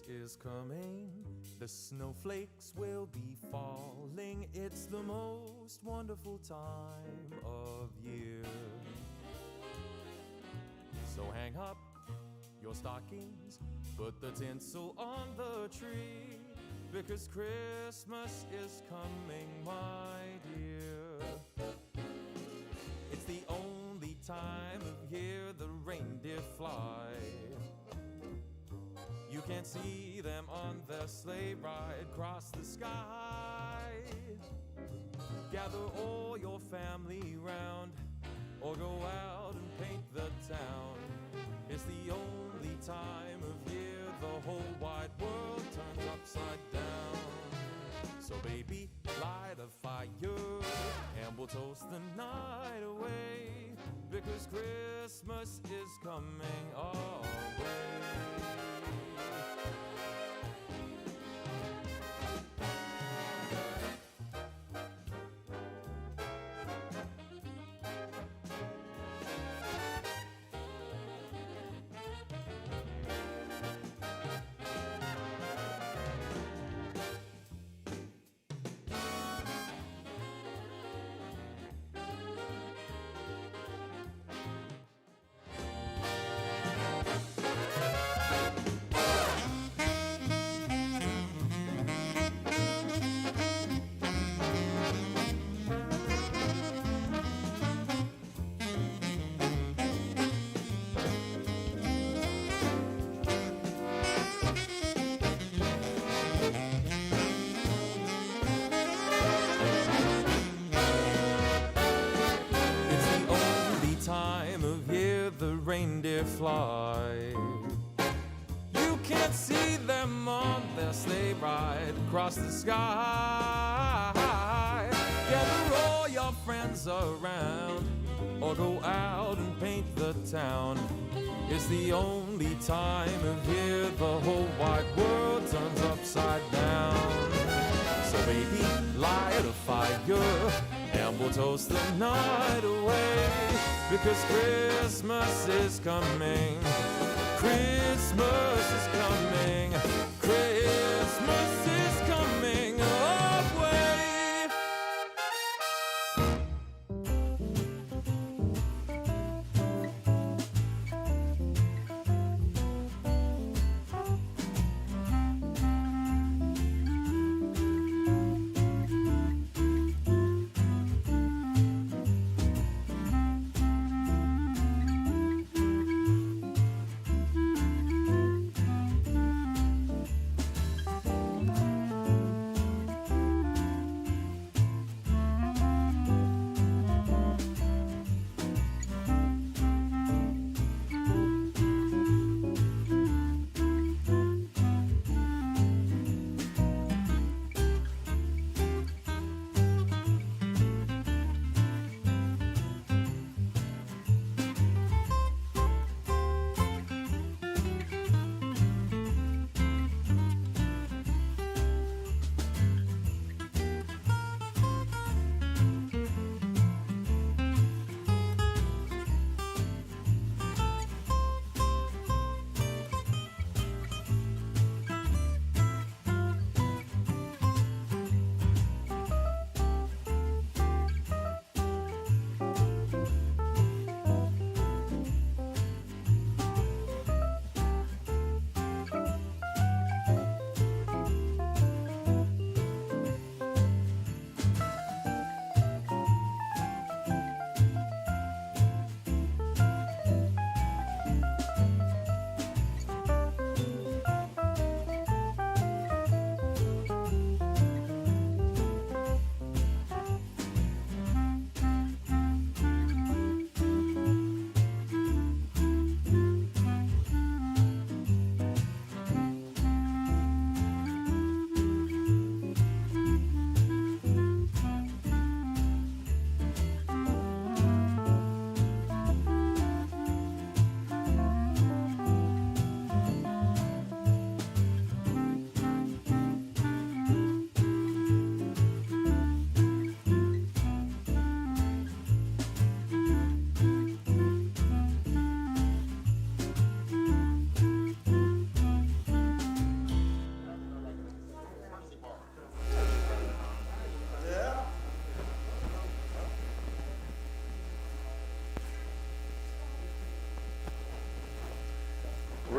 is coming. The snowflakes will be falling. It's the most wonderful time of year. So hang up your stockings, put the tinsel on the tree, because Christmas is coming, my dear. It's the only time of year the reindeer fly. You can see them on their sleigh ride across the sky. Gather all your family round, or go out and paint the town. It's the only time of year the whole wide world turns upside down. So baby, light a fire, and we'll toast the night away, because Christmas is coming our way. Reindeer fly. You can't see them on their sleigh ride across the sky. Gather all your friends around, or go out and paint the town. It's the only time of year the whole wide world turns upside down. So baby, light a fire, and we'll toast the night away, because Christmas is coming. Christmas is coming. Christmas is coming our way.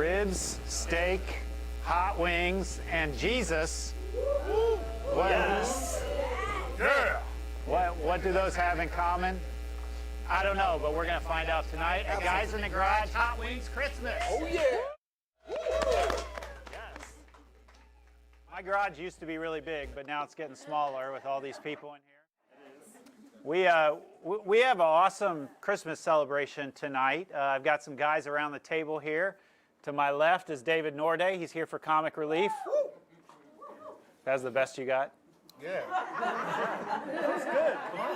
ribs, steak, hot wings, and Jesus. Yes. Yeah. What do those have in common? I don't know, but we're going to find out tonight at Guys in the Garage Hot Wings Christmas. Oh, yeah. Yes. My garage used to be really big, but now it's getting smaller with all these people in here. We have an awesome Christmas celebration tonight. I've got some guys around the table here. To my left is David Norday. He's here for comic relief. That's the best you got? Yeah. That's good. Come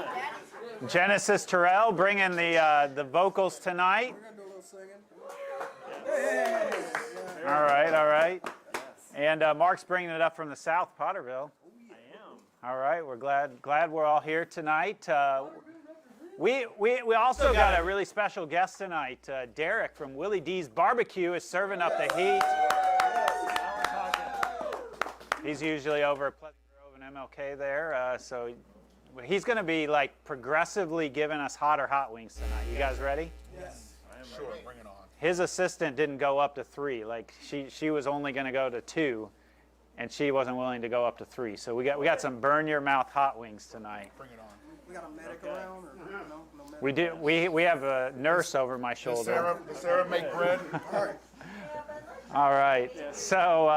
on. Genesis Terrell bringing the vocals tonight. We're gonna do a little singing. All right. And Mark's bringing it up from the South, Potterville. I am. All right, we're glad we're all here tonight. We also got a really special guest tonight. Derek from Willie D's Barbecue is serving up the heat. He's usually over at Pleasant Grove and MLK there, so he's going to be like progressively giving us hotter hot wings tonight. You guys ready? Yes. I am Sure, ready. bring it on. His assistant didn't go up to 3. Like she was only going to go to 2, and she wasn't willing to go up to 3. So we got some burn your mouth hot wings tonight. Bring it on. We got a medic around, or no medic? We do. We have a nurse over my shoulder. Does Sarah make bread? All right. So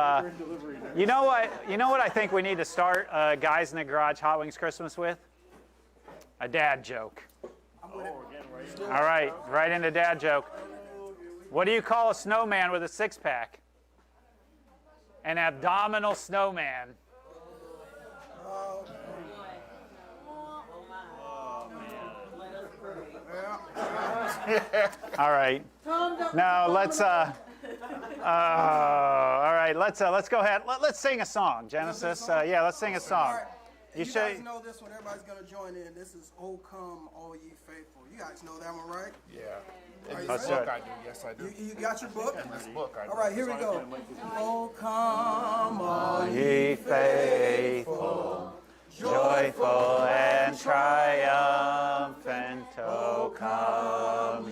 you know what I think we need to start Guys in the Garage Hot Wings Christmas with? A dad joke. We're getting ready. All right into dad joke. What do you call a snowman with a six-pack? An abdominal snowman. All right. Now let's all right. Let's go ahead. Let's sing a song, Genesis. Yeah, let's sing a song. All right. You You should. guys know this one. Everybody's gonna join in. This is "Oh Come, All Ye Faithful." You guys know that one, right? Yeah. In Let's this do book, it. I do. Yes, I do. You got your book? In this book, I do. All right, here we go. Oh come, all Ye faithful, joyful and triumphant, O come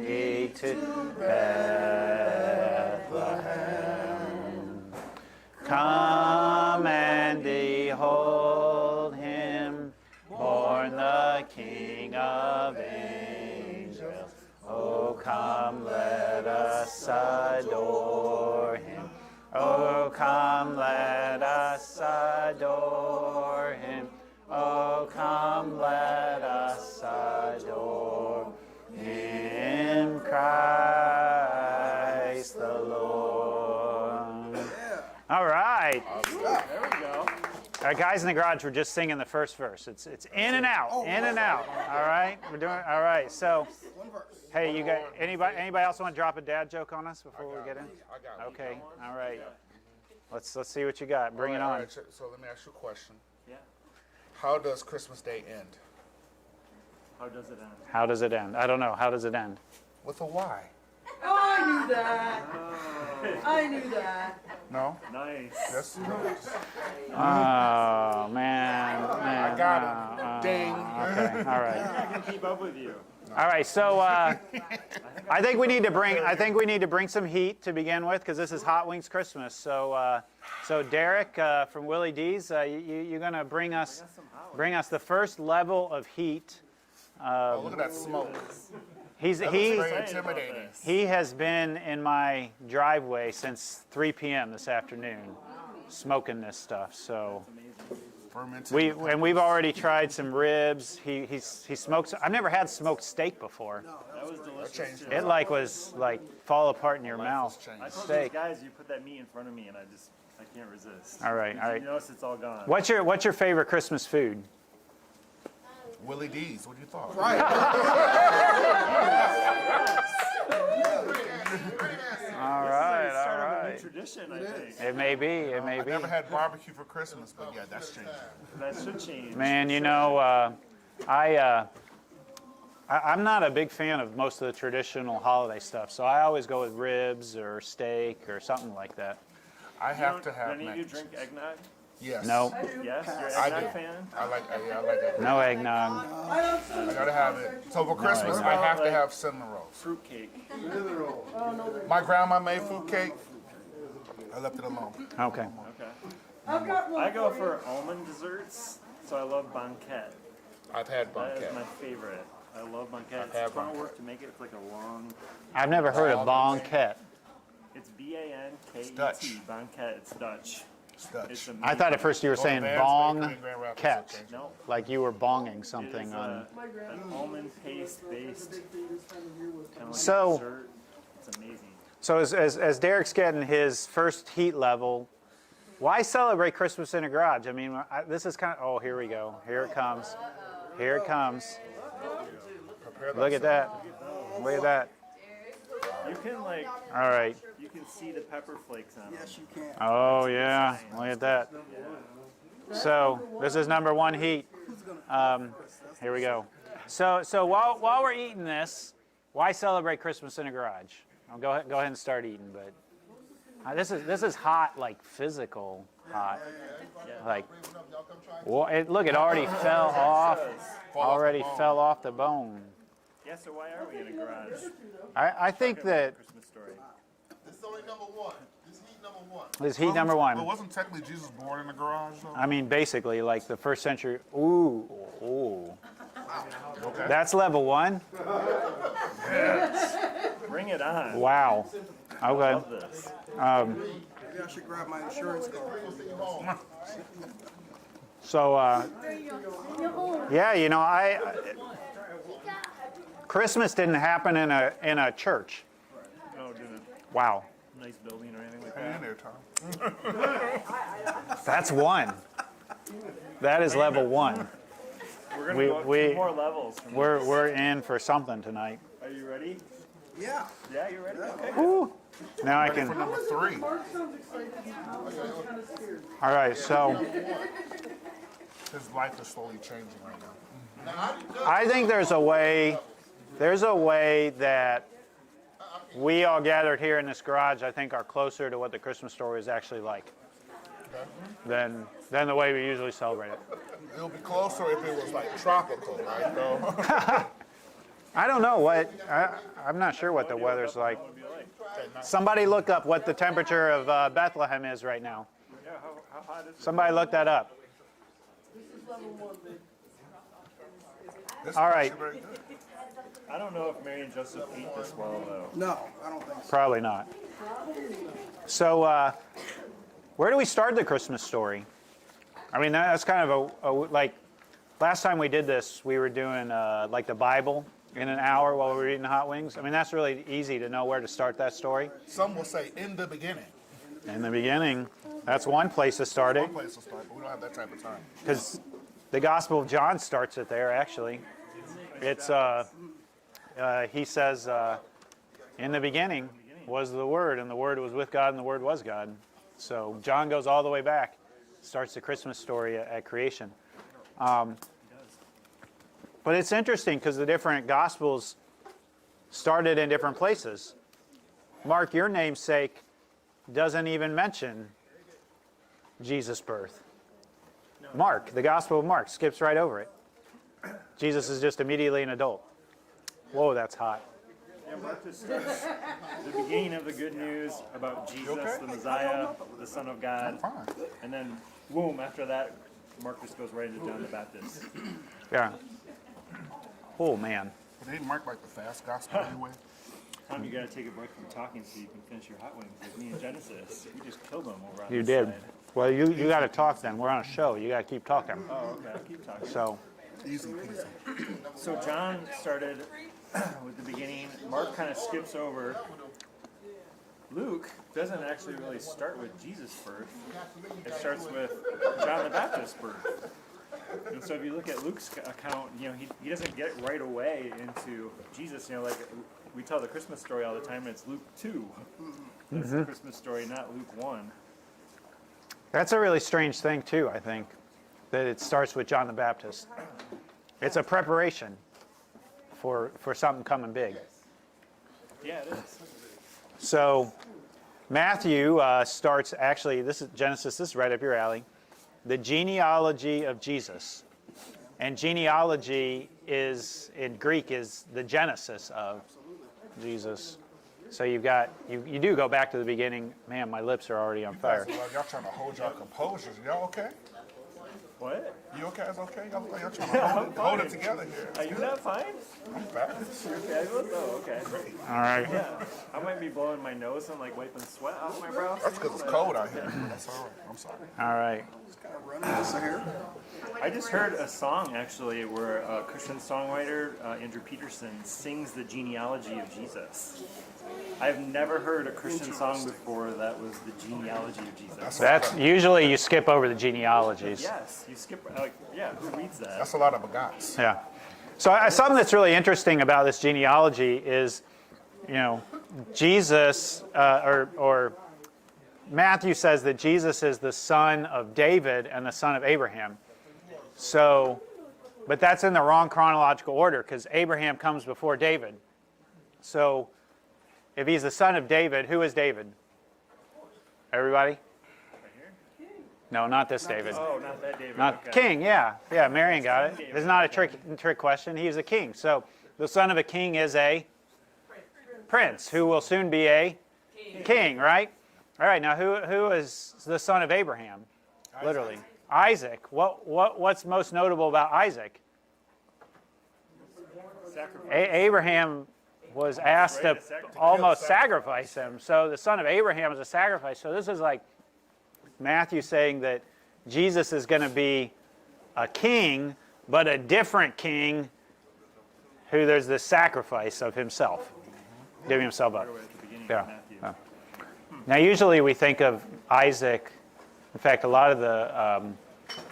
ye to Bethlehem. Come and behold him, born the King of angels. Oh, come, let us adore him. Oh, come, let us adore him. Oh, come, let us adore him, Christ the Lord. All right. There we go. Guys in the Garage, we're just singing the first verse. It's in and out, in and out. All right, we're doing all right. So, one verse. hey, you got anybody else want to drop a dad joke on us before we get in? I got it. Okay, all right. Let's see what you got. Bring it All on. right, so let me ask you a question. Yeah. How does Christmas Day end? How does it end? How does it end? I don't know. How does it end? With a Y. Oh, I knew that. I knew that. No? Nice. Yes. Oh man. I got it. Ding. Okay. All right. I can keep up with you. All right. So I think we need to bring some heat to begin with because this is Hot Wings Christmas. So Derek from Willie D's, you're gonna bring us the first level of heat. Oh, look at that smoke. He's That looks very intimidating. He has been in my driveway since 3 p.m. this afternoon, smoking this stuff. So Fermented. we've already tried some ribs. He smokes. I've never had smoked steak before. That was delicious. changed too. It was fall apart in your mouth. I told Steak. these guys you put that meat in front of me and I can't resist. All right, all right. You notice it's all gone. What's your favorite Christmas food? Willie D's. What do you thought? Right. All It's right, the start all of a new right. tradition, I think. It may be. It may I be. never had barbecue for Christmas, but yeah, that's changing. That should change. Man, I'm not a big fan of most of the traditional holiday stuff, so I always go with ribs or steak or something like that. I have to Do have any of you mac and drink cheese. eggnog? Yes. No, Yes, you're an I eggnog do. fan? I like it. no eggnog. I gotta have it. So for Christmas, I have to have cinnamon rolls. Fruitcake. My grandma made fruit cake. I left it alone. Okay. Okay. I've got one. I go for almond desserts, so I love banquette. I've had That is banquet. my favorite. I love banquette. I've had It's a ton of banquet. work to make it. It's like a long. I've never heard of banquet. It's B-A-N-K-E-T. Dutch. Banquette. It's Dutch. It's Dutch. It's amazing. I thought at first you were Go to saying Vans bong Bakery in Grand Rapids, ket, okay. No. like you were bonging It something is on. an almond paste based kind of like So- dessert. It's amazing. So as Derek's getting his first heat level, why celebrate Christmas in a garage? I mean, this is kind of, oh, here we go. Here it comes. Here it comes. Look at that. Look at that. You can like, All right. you can see the pepper flakes on it. Yes, you can. Oh, yeah. Look at that. So this is number one heat. Here we go. So while we're eating this, why celebrate Christmas in a garage? I'll go ahead and start eating, but this is hot, like physical hot. Like, well, look, it already fell off. Already fell off the bone. Yeah, so why are we in a garage? I think that Christmas story. This is only number one. This is heat number one. this heat number But one. wasn't technically Jesus born in the garage though? I mean, basically, like the first century. Ooh. Okay. That's level one. Bring it on. Wow. Okay. Love this. Maybe I should grab my insurance card. So, yeah, you know, Christmas didn't happen in a church. No, didn't. Wow, Nice building or anything like Hang in that. there, Tom. that's one. That is level one. We're gonna We- go up we- 2 more levels. From We're in for something tonight. Are you ready? Yeah. Yeah, you ready? Okay. Woo. Now I For can. number 3. Mark sounds excited. I was kind of scared. All right, so His life is slowly changing right now. I think there's a way that we all gathered here in this garage, I think, are closer to what the Christmas story is actually like than the way we usually celebrate it. It would be closer if it was like tropical, right? Though. I don't know what, I'm not sure what the weather's like. Somebody look up what the temperature of Bethlehem is right now. Yeah, how hot is it? Somebody look that up. This is level one, babe. This All is right. actually very good. I don't know if Mary and Joseph ate this well, though. No, I don't think so. Probably not. So, where do we start the Christmas story? I mean, that's kind of like, last time we did this, we were doing like the Bible in an hour while we were eating hot wings. I mean, that's really easy to know where to start that story. Some will say in the beginning. In the beginning, that's one place to start One it, place to start, but we don't have that type of time. because the Gospel of John starts it there, actually. It's, he says, in the beginning was the Word, and the Word was with God, and the Word was God. So John goes all the way back, starts the Christmas story at creation. But it's interesting because the different Gospels started in different places. Mark, your namesake, doesn't even mention Jesus' birth. Mark, the Gospel of Mark, skips right over it. Jesus is just immediately an adult. Whoa, that's hot. Yeah, Mark just starts the beginning of the good news about Jesus, the Messiah, the Son of God. Fine. And then, boom, after that, Mark just goes right into John the Baptist. Yeah. Oh, man. But ain't Mark like the fast gospel anyway? Tom, you gotta take a break from talking so you can finish your hot wings like me and Genesis. We just killed them over on You this did. side. Well, you got to talk then. We're on a show. You got to keep talking. Oh, okay, I'll keep talking. So, Easy peasy. So John started with the beginning. Mark kind of skips over. Luke doesn't actually really start with Jesus' birth. It starts with John the Baptist's birth. And so if you look at Luke's account, you know, he doesn't get right away into Jesus. You know, like we tell the Christmas story all the time, and it's Luke 2. That's the Christmas story, not Luke 1. that's a really strange thing, too, I think, that it starts with John the Baptist. It's a preparation for something coming big. Yeah, it is. So, Matthew starts, actually, this is Genesis, this is right up your alley. the genealogy of Jesus. And genealogy is, in Greek, is the genesis of Jesus. So you've got, you do go back to the beginning. Man, my lips are already on fire. Y'all trying to hold y'all composures. Y'all okay? What? You okay? It's okay? Y'all trying to hold it together here. Are you not fine? I'm fabulous. You're fabulous? Oh, okay. All right. Yeah. I might be blowing my nose and like wiping sweat off my brow. That's because it's cold out here. That's all right. I'm sorry. All right. Kind of running this here. I just heard a song actually where a Christian songwriter, Andrew Peterson, sings the genealogy of Jesus. I've never heard a Christian song before that was the genealogy of Jesus. That's usually you skip over the genealogies. Yes, you skip, who reads that? That's a lot of begots. Yeah. So something that's really interesting about this genealogy is, Jesus, or Matthew says that Jesus is the son of David and the son of Abraham. So, but that's in the wrong chronological order because Abraham comes before David. So, if he's the son of David, who is David? Everybody? No, not this David. Oh, not that David. Not okay. king, yeah. Yeah, Marion got it. It's not a trick question. He's a king. So the son of a king is a prince who will soon be a king, right? All right, now who is the son of Abraham? Literally. Isaac. What's most notable about Isaac? Abraham was asked to almost sacrifice him. So the son of Abraham is a sacrifice. So this is like Matthew saying that Jesus is going to be a king, but a different king who there's the sacrifice of himself, giving himself up. Yeah. Now usually we think of Isaac. In fact, a lot of the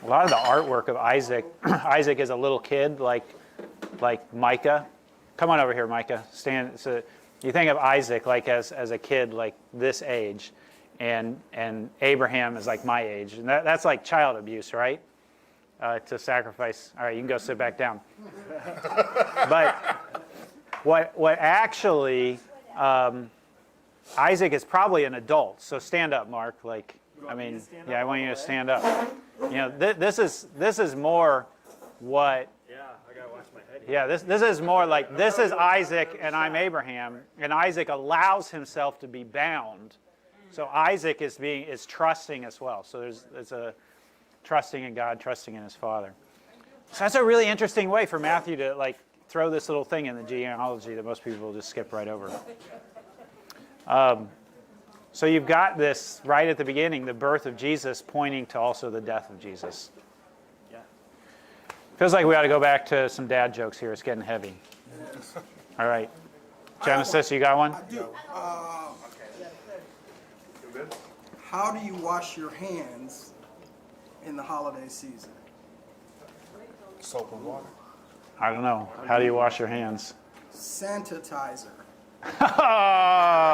artwork of Isaac, Isaac is a little kid like Micah. Come on over here, Micah. Stand. So you think of Isaac like as a kid like this age, and Abraham is like my age, and that's like child abuse, right? To sacrifice. All right, you can go sit back down. But what actually Isaac is probably an adult. So stand up, Mark. I want you to stand up. This is more what. Yeah, I gotta watch my head. Yeah, this is more like this is Isaac and I'm Abraham, and Isaac allows himself to be bound. So Isaac is trusting as well. So there's a trusting in God, trusting in his father. So that's a really interesting way for Matthew to throw this little thing in the genealogy that most people will just skip right over. So you've got this right at the beginning, the birth of Jesus pointing to also the death of Jesus. Yeah. Feels like we ought to go back to some dad jokes here. It's getting heavy. All right. Genesis, you got one? I do. How do you wash your hands in the holiday season? Soap and water. I don't know. How do you wash your hands? Sanitizer. Oh,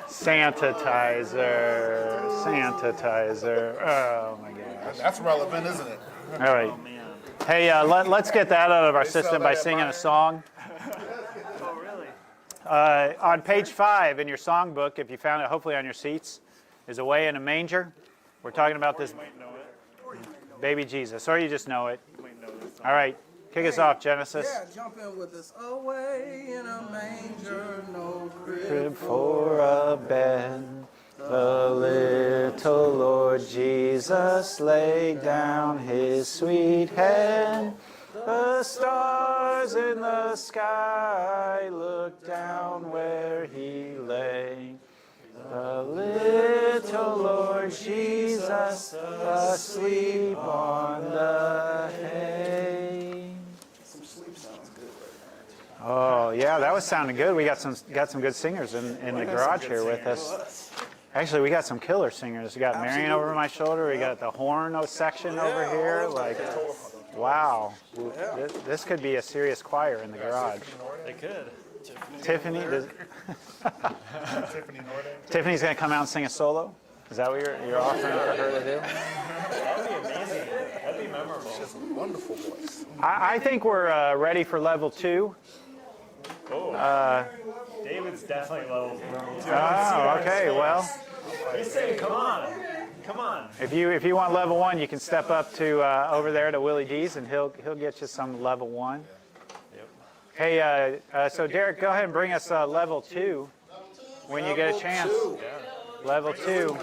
Santitizer. Oh my gosh. That's relevant, isn't it? All right. Oh man. Hey, let's get that out of our system by singing a song. Oh really? On page 5 in your songbook, if you found it, hopefully on your seats, is Away in a Manger. We're talking about this You might know it. baby Jesus, or you just know it. You might know this song. All right, kick us off, Genesis. Yeah, jump in with this. Away in a manger, no crib Crib for a bed, the little Lord Jesus laid down his sweet head. The stars in the sky looked down where he lay. The little Lord Jesus asleep on the hay. Some sleep sounds good right Oh yeah, that was sounding good. We got some good singers in the garage here with us. Actually, we got some killer singers. We got Marion over my shoulder. We got the horn section over here. Wow, this could be a serious choir in the garage. They could. Tiffany, Tiffany's going to come out and sing a solo. Is that what you're offering for her to do? That'd be amazing. That'd be memorable. She has a wonderful voice. I think we're ready for level 2. Oh. David's definitely level 2. Oh, okay. Well, He said, come on. come on. If you want level 1, you can step up to over there to Willie D's, and he'll get you some level 1. Yep. Hey, so Derek, go ahead and bring us level 2 when you get a chance. Level 2.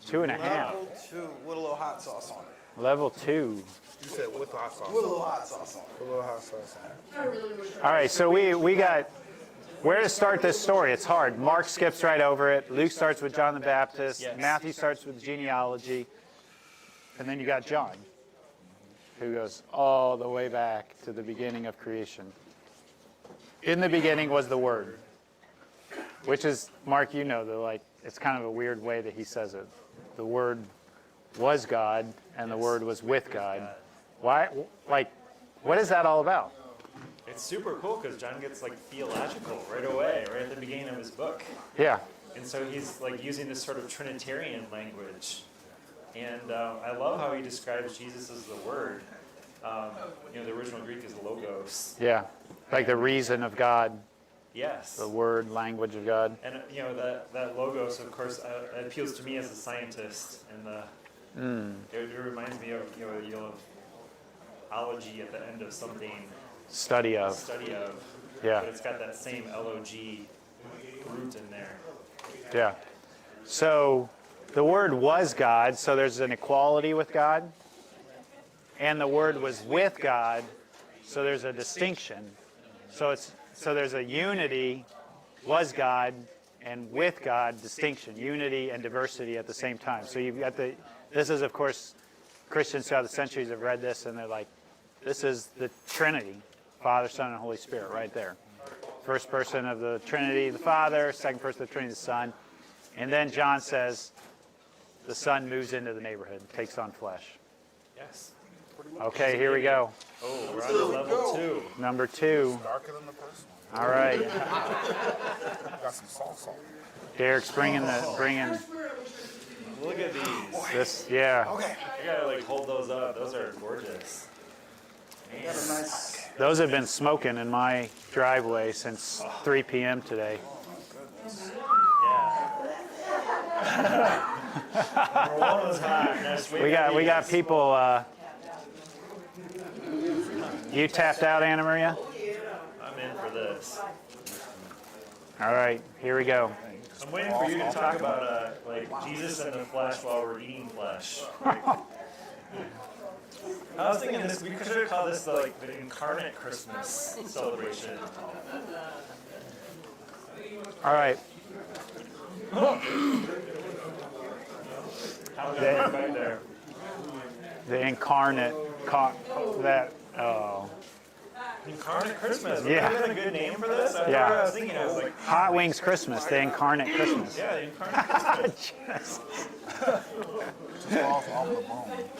2.5. Level 2 with a little hot sauce on it. Level 2. You said with hot sauce. With a little hot sauce on it. With a little hot sauce on it. All right, so we got where to start this story. It's hard. Mark skips right over it. Luke starts with John the Baptist. Yes. Matthew starts with genealogy. And then you got John, who goes all the way back to the beginning of creation. In the beginning was the Word, which is, Mark, you know, it's kind of a weird way that he says it. The Word was God, and the Word was with God. Why? What is that all about? It's super cool because John gets like theological right away, right at the beginning of his book. Yeah. And so he's like using this sort of Trinitarian language. And I love how he describes Jesus as the Word. The original Greek is logos. Yeah. Like the reason of God, Yes. the word, language of God. And that logos, of course, appeals to me as a scientist. And it reminds me of ology at the end of something. Study of. Yeah. But it's got that same LOG root in there. Yeah. So the Word was God, so there's an equality with God. And the Word was with God, so there's a distinction. So there's a unity, was God, and with God, distinction, unity and diversity at the same time. So you've got this is, of course, Christians throughout the centuries have read this, and they're like, this is the Trinity, Father, Son, and Holy Spirit right there. First person of the Trinity, the Father. Second person of the Trinity, the Son. And then John says, the Son moves into the neighborhood, takes on flesh. Yes. Okay, here we go. Oh, we're on to level 2. Number 2. Darker than the first one. All right. Got some sauce on it. Derek's bringing Look at these. this. Yeah. Okay. I gotta like hold those up. Those are gorgeous. Got a nice. Those have been smoking in my driveway since 3 p.m. today. Yeah. Number 1 was hot. Next week We got people. You tapped out, Anna Maria? I'm in for this. All right, here we go. I'm waiting for you to talk about like Jesus in the flesh while we're eating flesh. I was thinking we should have called this the incarnate Christmas celebration. All right. How we got back there? The incarnate, Incarnate Christmas. Yeah. Would that have been a good name for this? Yeah. I was thinking, I was like, Hot Wings Christmas, the incarnate Christmas. yeah, the incarnate Christmas. Yes. Just off the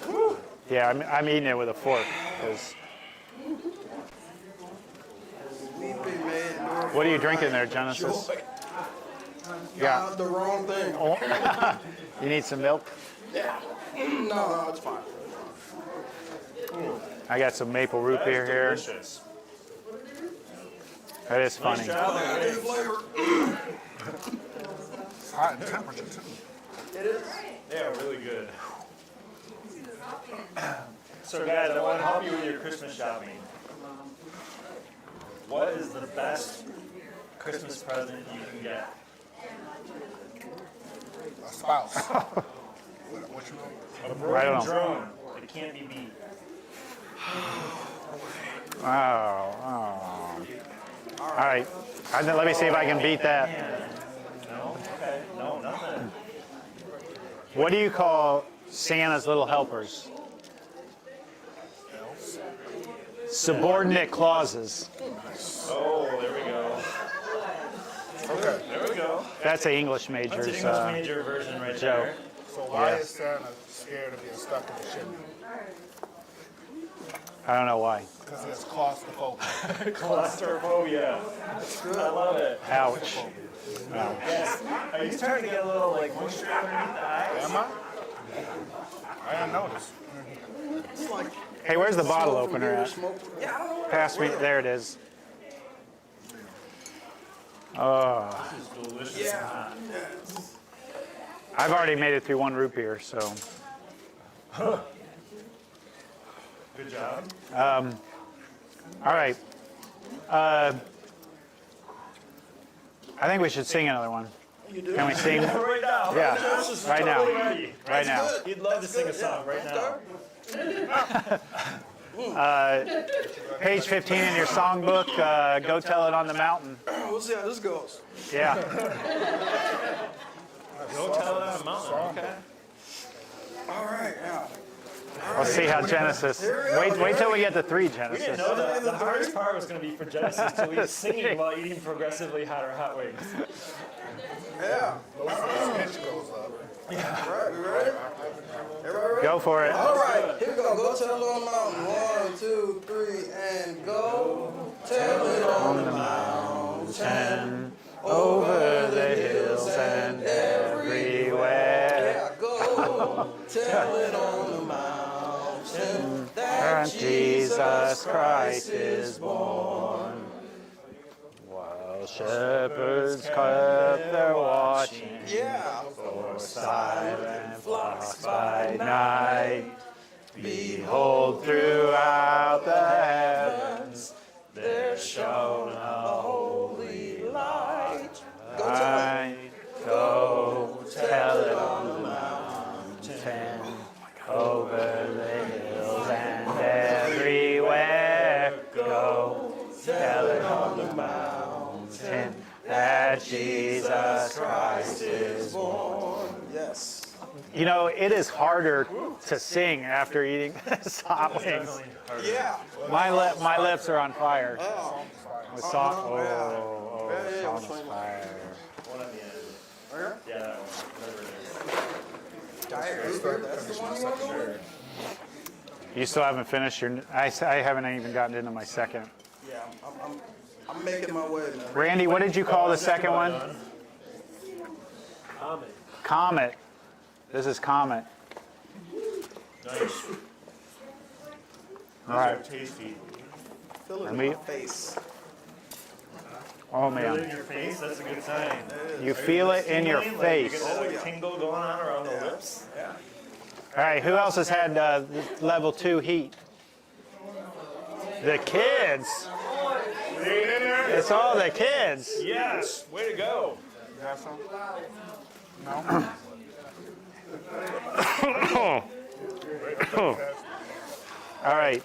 bone. Yeah, I'm eating it with a fork. 'Cause what are you drinking there, Genesis? Yeah. The wrong thing. You need some milk? No, it's fine. I got some maple root beer here. Delicious. That is funny. Nice job, everybody. It's hot in temperature, too. Yeah, really good. So guys, I want to help you with your Christmas shopping. What is the best Christmas present you can get? A spouse. What you know? A I broken don't know. drone. It can't be beat. Oh. All right. Let me see if I can beat that. No? Okay. No, nothing. What do you call Santa's little helpers? Subordinate clauses. Oh, there we go. Okay. There we go. That's an English That's an major's English major version right joke. there. So why Yeah. is Santa scared of being stuck in the chimney? I don't know why. Because it's claustrophobic. Claustrophobia. I love it. Ouch. Yes. Are you starting to get a little like moisture underneath the eyes? Am I? I didn't notice. Hey, where's the bottle opener at? Yeah, I don't know. Pass me. There it is. Oh, Delicious. Yeah. I've already made it through one root beer, so. Good job. All right. I think we should sing another one. Can we sing? Right now. Yeah, right now. Ready. Right now. He'd love to sing a song right now. Page 15 in your songbook, Go Tell It on the Mountain. We'll see how this goes. Yeah. Go tell it on the mountain. Okay. All right, now. We'll see how Genesis. Wait till we get to 3 We didn't Genesis. know that the hardest part was going to be for Genesis to be singing while eating progressively hotter hot wings. Yeah. Pitch goes up. All right, we ready? Everybody ready? Go for it. All right, here we go. Go tell it on the mountain. 1, 2, 3, and go tell it on the mountain, Over the hills and everywhere. Yeah, go tell it on the mountain that Jesus Christ is born. While shepherds kept their watching Yeah. for silent flocks by night, behold, throughout the heavens there shone a holy light. Go tell it on the mountain, over the hills and everywhere. Go tell it on the mountain that Jesus Christ is born. Yes. You know, it is harder to sing after eating hot wings. Yeah. My lips are on fire. Oh. With song, Yeah. song is fire. One at the end. Where? Yeah, that one. Whatever it That's the one you want to go with? You still haven't finished your. I haven't even gotten into my second. Yeah, I'm making my way, man. Randy, what did you call the second one? Comet. Comet. This is Comet. Nice. All right. Tasty. Feel it And in we- my face. Oh Feel it in man, your face? That's a good sign. you feel it in your You get face. that like tingle going on around the lips? All right, who else has had level 2 heat? The kids. It's all the kids. Yes. Way to go. You got some? All right.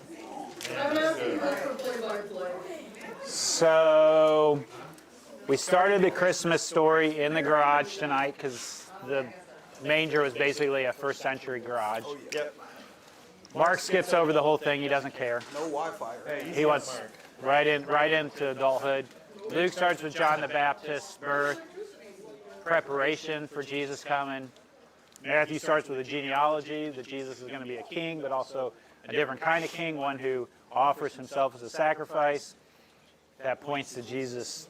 I'm asking for play-by-play. So we started the Christmas story in the garage tonight because the manger was basically a first century garage. Yep. Mark skips over the whole thing. He doesn't care. No Wi-Fi. He wants right into adulthood. Luke starts with John the Baptist's birth, preparation for Jesus coming. Matthew starts with a genealogy that Jesus is going to be a king, but also a different kind of king, one who offers himself as a sacrifice. That points to Jesus'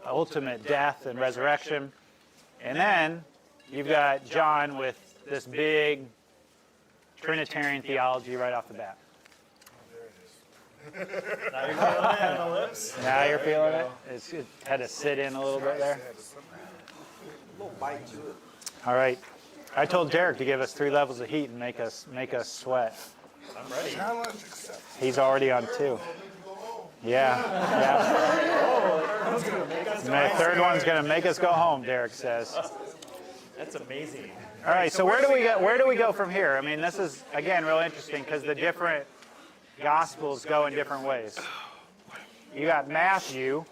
ultimate death and resurrection. And then you've got John with this big Trinitarian theology right off the bat. Now you're feeling it on the lips? Now you're feeling it? It had to sit in a little bit there. A little bite to it. All right. I told Derek to give us 3 levels of heat and make us sweat. I'm ready. Challenge accepted. He's already on 2. Yeah. The third one's going to make us go home, Derek says. That's amazing. All right, so where do we go from here? I mean, this is again real interesting because the different gospels go in different ways. You got Matthew,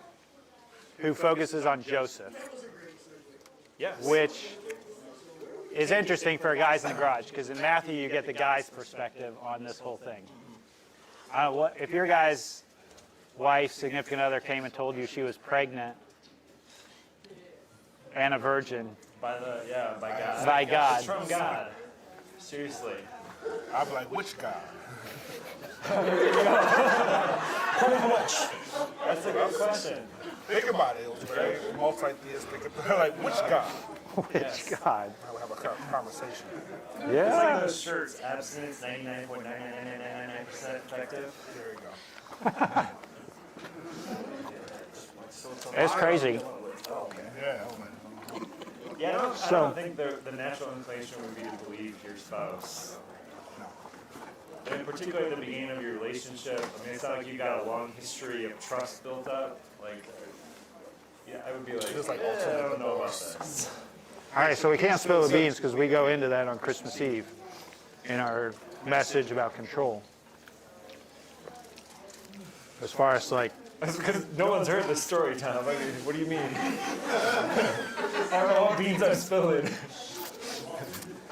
who focuses on Joseph, Yes. which is interesting for guys in the garage because in Matthew you get the guy's perspective on this whole thing. If your guy's wife, significant other came and told you she was pregnant and a virgin By God. by God, It's from God. Seriously. I'll be like, which God? That's a good question. Think about it. It was very multi-theistic. Like, which God? which God? I would have a conversation. It's Yeah. like those shirts, abstinence 99.99999% effective. There you go. It's crazy. Yeah, oh man. Yeah, I So- don't think the natural inclination would be to believe your spouse. And particularly at the beginning of your relationship, I mean, it's not like you got a long history of trust built up. Like, yeah, I would be like, I don't know about this. All right, so we can't spill the beans because we go into that on Christmas Eve in our message about control. As far as like, Because no one's heard this story, Tom. I mean, what do you mean? I don't know what beans I'm spilling.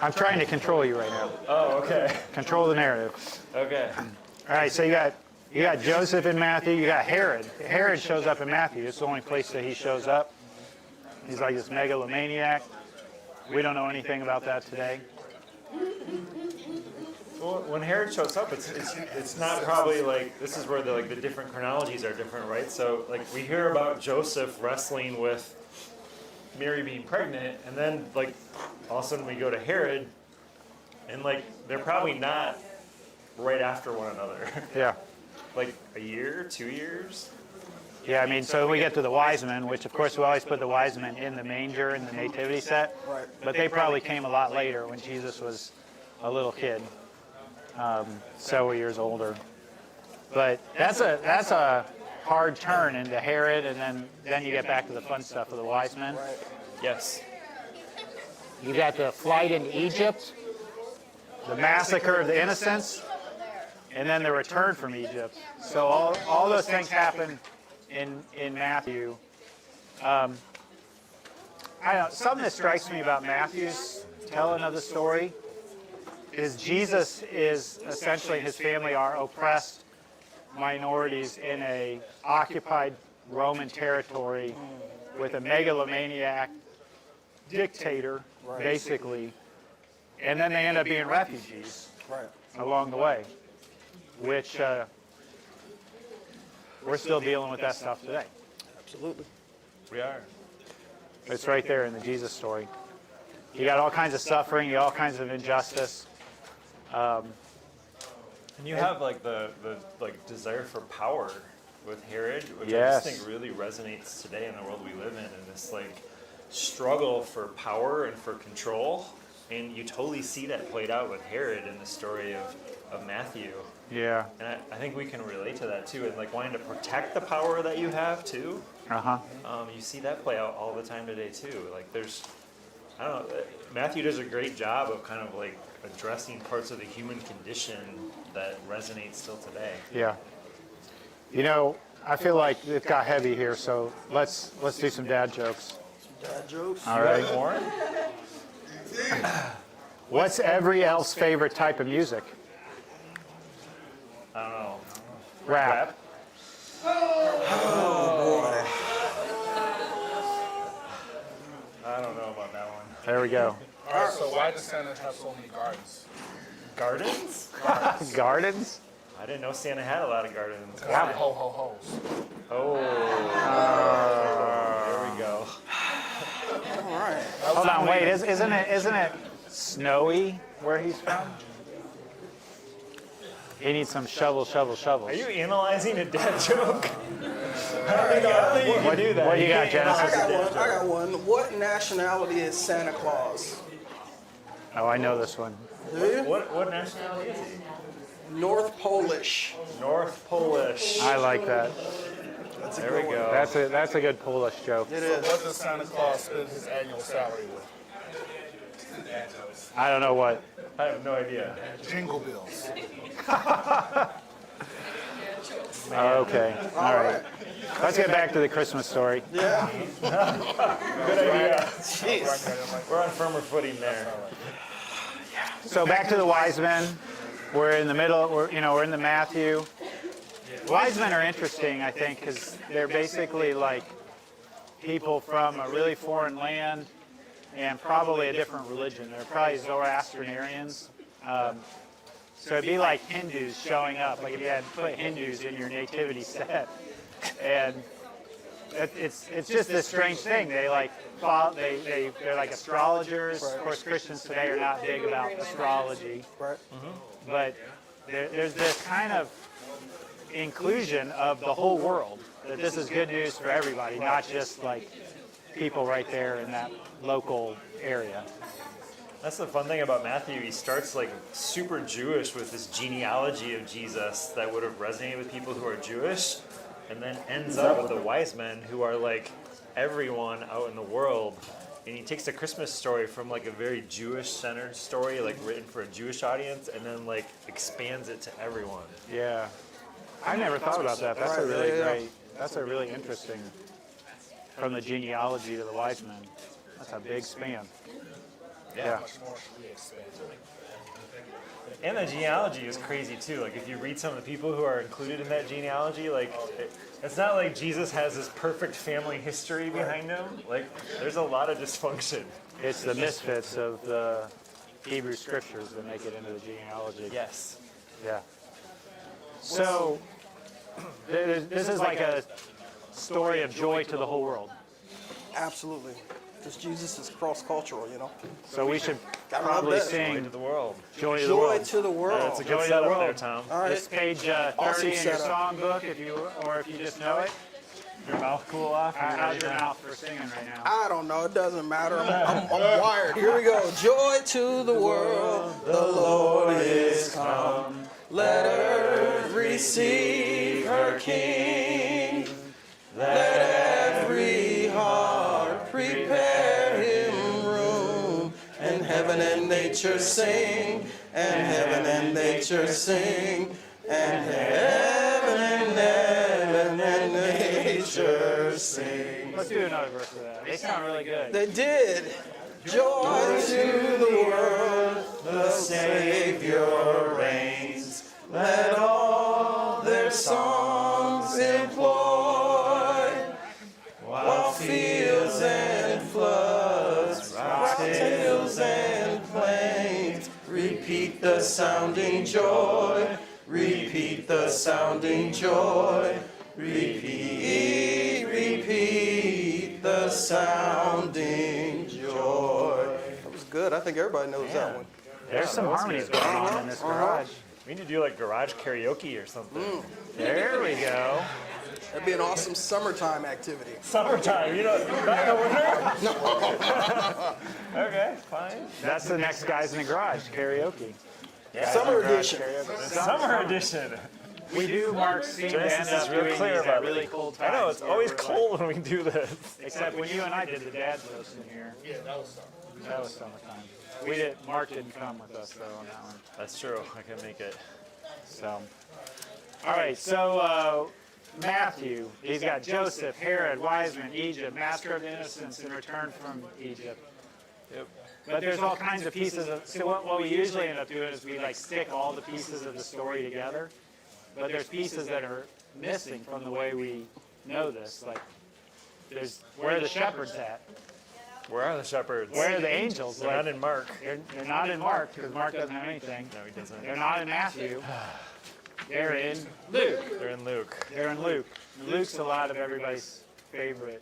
I'm trying to control you right now. Oh, okay. Control the narrative. Okay. All right, so you got Joseph in Matthew. You got Herod. Herod shows up in Matthew. It's the only place that he shows up. He's like this megalomaniac. We don't know anything about that today. Well, when Herod shows up, it's not probably like, this is where the different chronologies are different, right? So like we hear about Joseph wrestling with Mary being pregnant, and then like all of a sudden we go to Herod, and like they're probably not right after one another. Yeah. Like a year, 2 years. Yeah, I mean, so we get to the wise men, which of course we always put the wise men in the manger in the nativity set. Right. But they probably came a lot later when Jesus was a little kid, several years older. But that's a hard turn into Herod, and then you get back to the fun stuff of the wise men. Right. Yes. You got the flight into Egypt, the massacre of the innocents, and then the return from Egypt. So all those things happen in Matthew. I don't know, something that strikes me about Matthew's telling of the story is Jesus is essentially, his family are oppressed minorities in a occupied Roman territory with a megalomaniac dictator, basically, and then they end up being refugees Right. along the way, which we're still dealing with that stuff today. Absolutely. We are. It's right there in the Jesus story. You got all kinds of suffering, you got all kinds of injustice. And you have like the desire for power with Herod, which Yes. I just think really resonates today in the world we live in, and this like struggle for power and for control. And you totally see that played out with Herod in the story of Matthew. Yeah. And I think we can relate to that too, and like wanting to protect the power that you have too. Uh-huh. You see that play out all the time today too. Like I don't know, Matthew does a great job of kind of like addressing parts of the human condition that resonate still today. Yeah. You know, I feel like it got heavy here, so let's do some dad jokes. Dad jokes. All right. Warren? What's every elf's favorite type of music? I don't know. Rap. I don't know about that one. There we go. All right, so why does Santa have so many gardens? Gardens? Gardens? I didn't know Santa had a lot of gardens. Why ho ho ho's? Oh. There we go. All right. Hold on, wait, isn't it snowy where he's from? He needs some shovels. Are you analyzing a dad joke? I don't think you can do that. What do you got, I Genesis? got one. What nationality is Santa Claus? Oh, I know this one. Do you? What nationality is he? North Polish. North Polish. I like that. That's a There good we one. go. That's a good Polish joke. It So is. what does Santa Claus spend his annual salary with? I don't know what. I have no idea. Jingle bills. Okay, all right. Let's get back to the Christmas story. Yeah. Good idea. Jeez. We're on firmer footing there. So back to the wise men. We're in the middle. We're in the Matthew. Wise men are interesting, I think, because they're basically like people from a really foreign land and probably a different religion. They're probably Zoroastrians. So it'd be like Hindus showing up, like if you had put Hindus in your nativity set. And it's just this strange thing. They like follow, they're like astrologers. Of course, Christians today are not big about astrology, Right. but there's this kind of inclusion of the whole world. That this is good news for everybody, not just like people right there in that local area. That's the fun thing about Matthew. He starts like super Jewish with this genealogy of Jesus that would have resonated with people who are Jewish, and then ends up with the wise men who are like everyone out in the world. And he takes the Christmas story from like a very Jewish-centered story, like written for a Jewish audience, and then like expands it to everyone. Yeah. I never thought about that. That's a really great, that's a really interesting, from the genealogy to the wise men. That's a big span. Yeah. And the genealogy is crazy too. Like if you read some of the people who are included in that genealogy, like it's not like Jesus has this perfect family history behind him. Like there's a lot of dysfunction. It's the misfits of the Hebrew scriptures that make it into the genealogy. Yes. Yeah. So this is like a story of joy to the whole world. Absolutely. Because Jesus is cross-cultural, you know. So we should Gotta love probably that. Joy sing to the world. Joy to the Joy World. to the world. That's a Joy good to the setup there, world. Tom. All right. This page 30 Awesome in your setup. songbook, if you just know it. Your mouth cool off. How's your mouth for singing right now? I don't know. It doesn't matter. I'm wired. Here we go. Joy to the world. The Lord is come. Let earth receive her King. Let every heart prepare him room. And heaven and nature sing. And heaven and nature sing. And heaven and nature sing. Let's do another verse of that. They sound really good. They did. Joy to the world, the Savior reigns. Let all their songs employ, while fields and floods, rock hills and plains, repeat the sounding joy, repeat the sounding joy, repeat the sounding joy. That was good. I think everybody knows that one. There's some harmonies going on in this garage. We need to do like garage karaoke or something. There we go. That'd be an awesome summertime activity. Summertime, you know, not in the winter? Okay, fine. That's the next Guys in the Garage, karaoke. Summer edition. Summer edition. We do, Mark, seem to end Genesis is up real doing clear these about at really it. cold I times. know, it's where always we're cold when we do this. Except when you and I did the dad's roast in here. Yeah, that was something. That was summertime. We did. Mark didn't come with us though on that one. That's true, I can make it. So, all right. So Matthew, he's got Joseph, Herod, wise men, Egypt, master of innocence in return from Egypt. Yep. But there's all kinds of pieces of. So what we usually end up doing is we like stick all the pieces of the story together. But there's pieces that are missing from the way we know this. Like there's where are the shepherds at? Where are the shepherds? Where are the angels? They're not in Mark. They're not in Mark because Mark doesn't have anything. No, he doesn't. They're not in Matthew. They're in Luke. They're in Luke. They're in Luke. And Luke's a lot of everybody's favorite.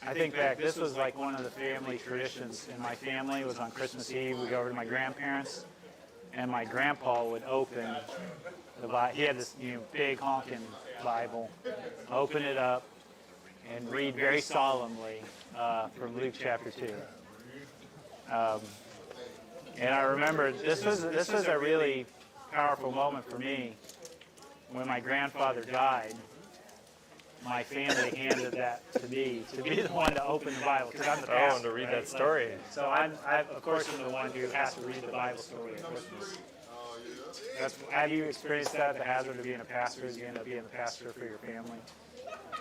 I think back, this was like one of the family traditions in my family. It was on Christmas Eve. We'd go over to my grandparents, and my grandpa would open the Bible. He had this big honking Bible. Open it up and read very solemnly from Luke chapter 2. And I remember this was a really powerful moment for me. When my grandfather died, my family handed that to me to be the one to open the Bible because I'm the pastor. Oh, and to read right? that story. So I of course am the one who has to read the Bible story at Christmas. Have you experienced that, the hazard of being a pastor is you end up being the pastor for your family?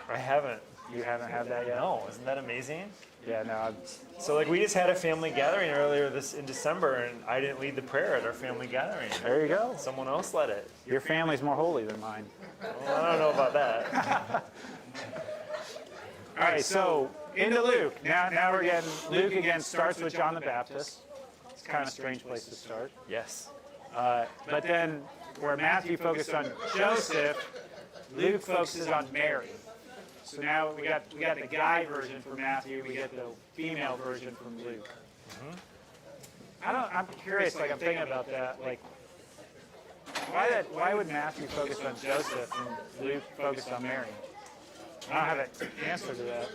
I haven't. You haven't had that yet? No, isn't that amazing? Yeah, no. So like we just had a family gathering earlier in December, and I didn't lead the prayer at our family gathering. There you go. Someone else led it. Your family's more holy than mine. Well, I don't know about that. All right, so into Luke. Now we're getting, Luke again starts with John the Baptist. It's kind of a strange place to start. Yes. But then where Matthew focused on Joseph, Luke focuses on Mary. So now we got the guy version for Matthew, we get the female version from Luke. I'm curious, like I'm thinking about that, like why would Matthew focus on Joseph and Luke focus on Mary? I don't have an answer to that.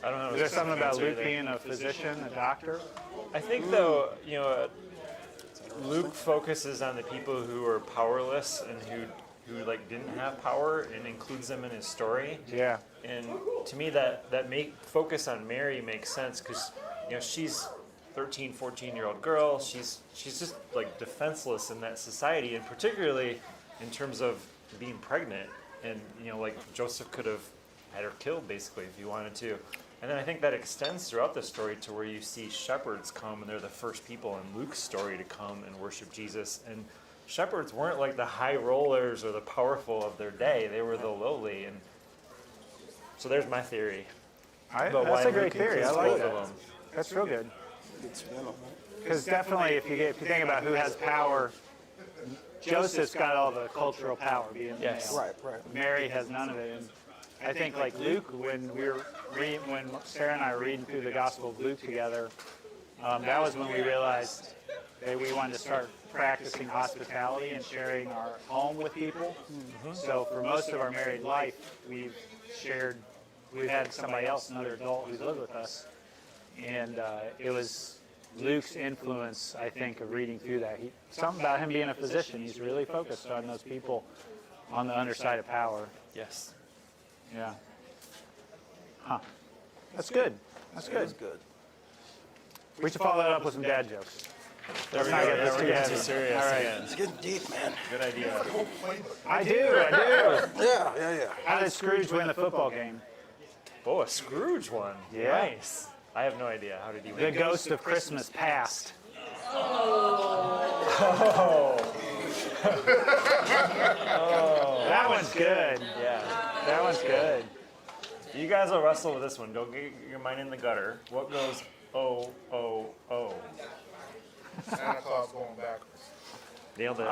I don't know. Is there something about answer Luke either. being a physician, a doctor? I think though, Luke focuses on the people who are powerless and who like didn't have power and includes them in his story. Yeah. And to me, that focus on Mary makes sense because she's 13, 14-year-old girl. She's just like defenseless in that society, and particularly in terms of being pregnant. And like Joseph could have had her killed basically if he wanted to. And then I think that extends throughout the story to where you see shepherds come, and they're the first people in Luke's story to come and worship Jesus. And shepherds weren't like the high rollers or the powerful of their day. They were the lowly. And so there's my theory. about That's why a great Luke theory. I includes like both that. of them. That's real good. It's minimal. Because definitely, if you think about who has power, Joseph's got all the cultural power being the Yes. male. Right. Mary has none of it. And I think like Luke, when Sarah and I were reading through the Gospel of Luke together, that was when we realized that we wanted to start practicing hospitality and sharing our home with people. Mm-hmm. So for most of our married life, we've had somebody else, another adult, who's lived with us, and it was Luke's influence, I think, of reading through that. Something about him being a physician, he's really focused on those people on the underside of power. Yes. Yeah. Huh. That's good. That's good. It's good. We should follow that up with some dad jokes. There we not go. get this We're too getting heavy. too serious All right. again. It's getting deep, man. Good idea. I do. Yeah. How did Scrooge win the football game? Oh, a Scrooge one. Yeah. Nice. I have no idea. How did he The win? ghost of Christmas past. That one's good. Yeah. That one's good. You guys will wrestle with this one. Don't get your mind in the gutter. What goes oh, oh, oh? Santa Claus going backwards. Nailed it.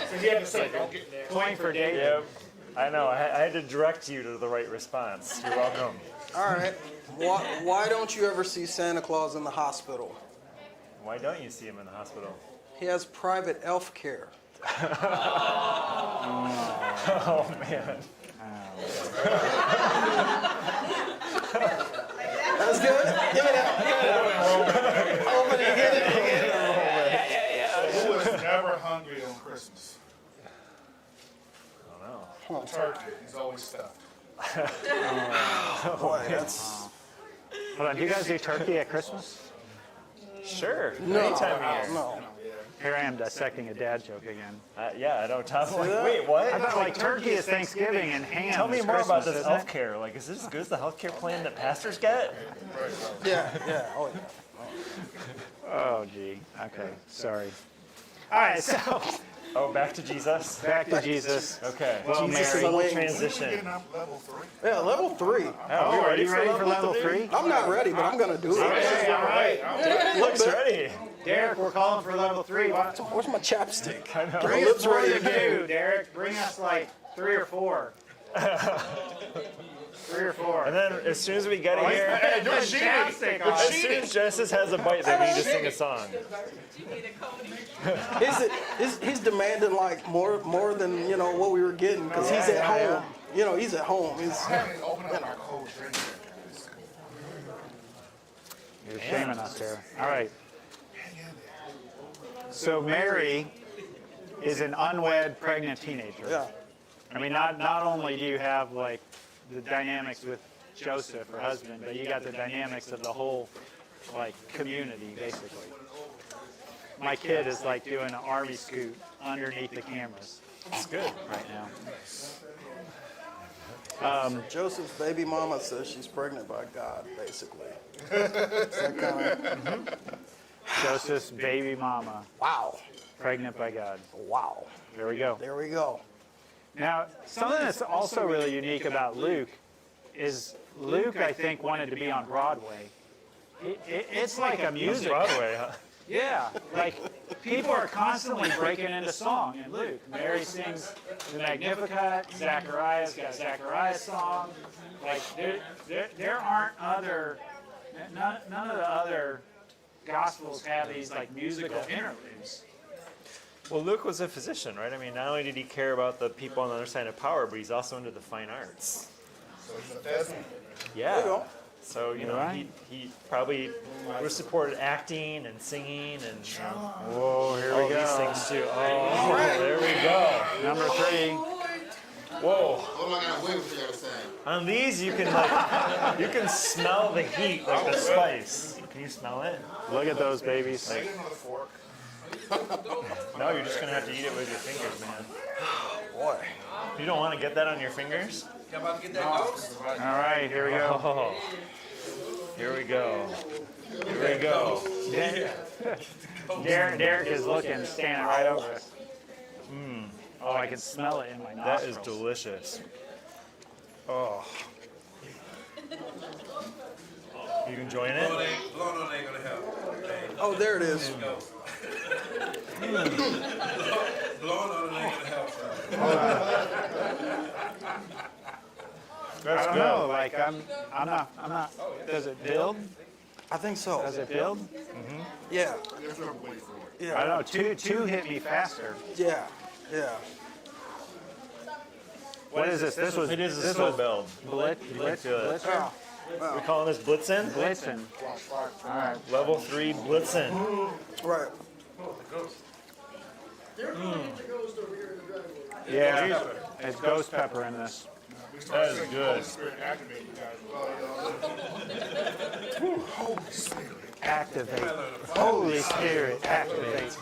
So you have to say, don't get there. Point for David. Yep. I know. I had to direct you to the right response. You're welcome. All right. Why don't you ever see Santa Claus in the hospital? Why don't you see him in the hospital? He has private elf care. Oh, man. That's good. Give me that. Who is never hungry on Christmas? I don't know. Turkey. He's always stuffed. Boy, that's Hold on. Do you guys do turkey at Christmas? Sure. no. Anytime of year. No. Here I am dissecting a dad joke again. Yeah, I don't. I'm like, wait, what? I thought like turkey is Thanksgiving and ham Tell me is more about Christmas, this isn't it? healthcare. Like, is this as good as the healthcare plan that pastors get? Yeah. Oh, yeah. Oh, gee. Okay. Sorry. All right. So Oh, back to Jesus. back to Jesus. Okay. Well, Jesus is Mary. away. Transition. Getting up level 3. Yeah, level 3. Oh, are you ready for level 3? I'm not ready, but I'm gonna do it. Okay, all right. Looks ready. Derek, we're calling for level 3. Where's my chapstick? I know. Bring us lips more ready than to go. 2, Derek. Bring us like 3 or 4. 3 or 4. And then as soon as we get in here, Fantastic. as soon as Genesis has a bite, they need to sing a song. He's demanding like more than what we were getting because he's at home. He's at home. He's Open up our cold drink. guys. You're shaming us here. All right. So Mary is an unwed pregnant teenager. yeah. I mean, not only do you have like the dynamics with Joseph, her husband, but you got the dynamics of the whole like community, basically. My kid is like doing an army scoot underneath the cameras. It's good. Right now. Joseph's baby mama says she's pregnant by God, basically. It's that kind of Joseph's baby mama, wow. pregnant by God. Wow. There we go. There we go. Now, something that's also really unique about Luke is Luke, I think, wanted to be on Broadway. It's like a music. Broadway, huh? Yeah, like people are constantly breaking into song in Luke. Mary sings the Magnificat. Zachariah's got Zachariah's song. Like there aren't none of the other Gospels have these like musical interludes. Well, Luke was a physician, right? I mean, not only did he care about the people on the other side of power, but he's also into the fine arts. Yeah. So, you know, he probably would support acting and singing and Whoa, here all we these go. things too. Oh, there we go. Number 3. Whoa. What am I gonna wait for you to say? On these, you can you can smell the heat, like the spice. Can you smell it? Look at those babies. No, you're just gonna have to eat it with your fingers, man. Boy. You don't want to get that on your fingers? You about to get that ghost? All right, here we go. Oh. Here we go. Here we go. Derek is looking, standing right over us. Oh, I can smell it in my That nostrils. is delicious. Oh. You enjoying it? Blowing on ain't gonna help. Oh, there it is. Blowing on it ain't gonna help. That's I don't good. know, like I'm not. Does it build? I think so. Does it build? Yeah. I don't know. Two hit me faster. Yeah. Yeah. What is this? This was It is a this slow was build. Blitzer. We're calling this Blitzen? Blitzen. All right. Level 3 Blitzen. Right. Yeah. It's ghost pepper in this. That is good. Activate. Holy Spirit, activate.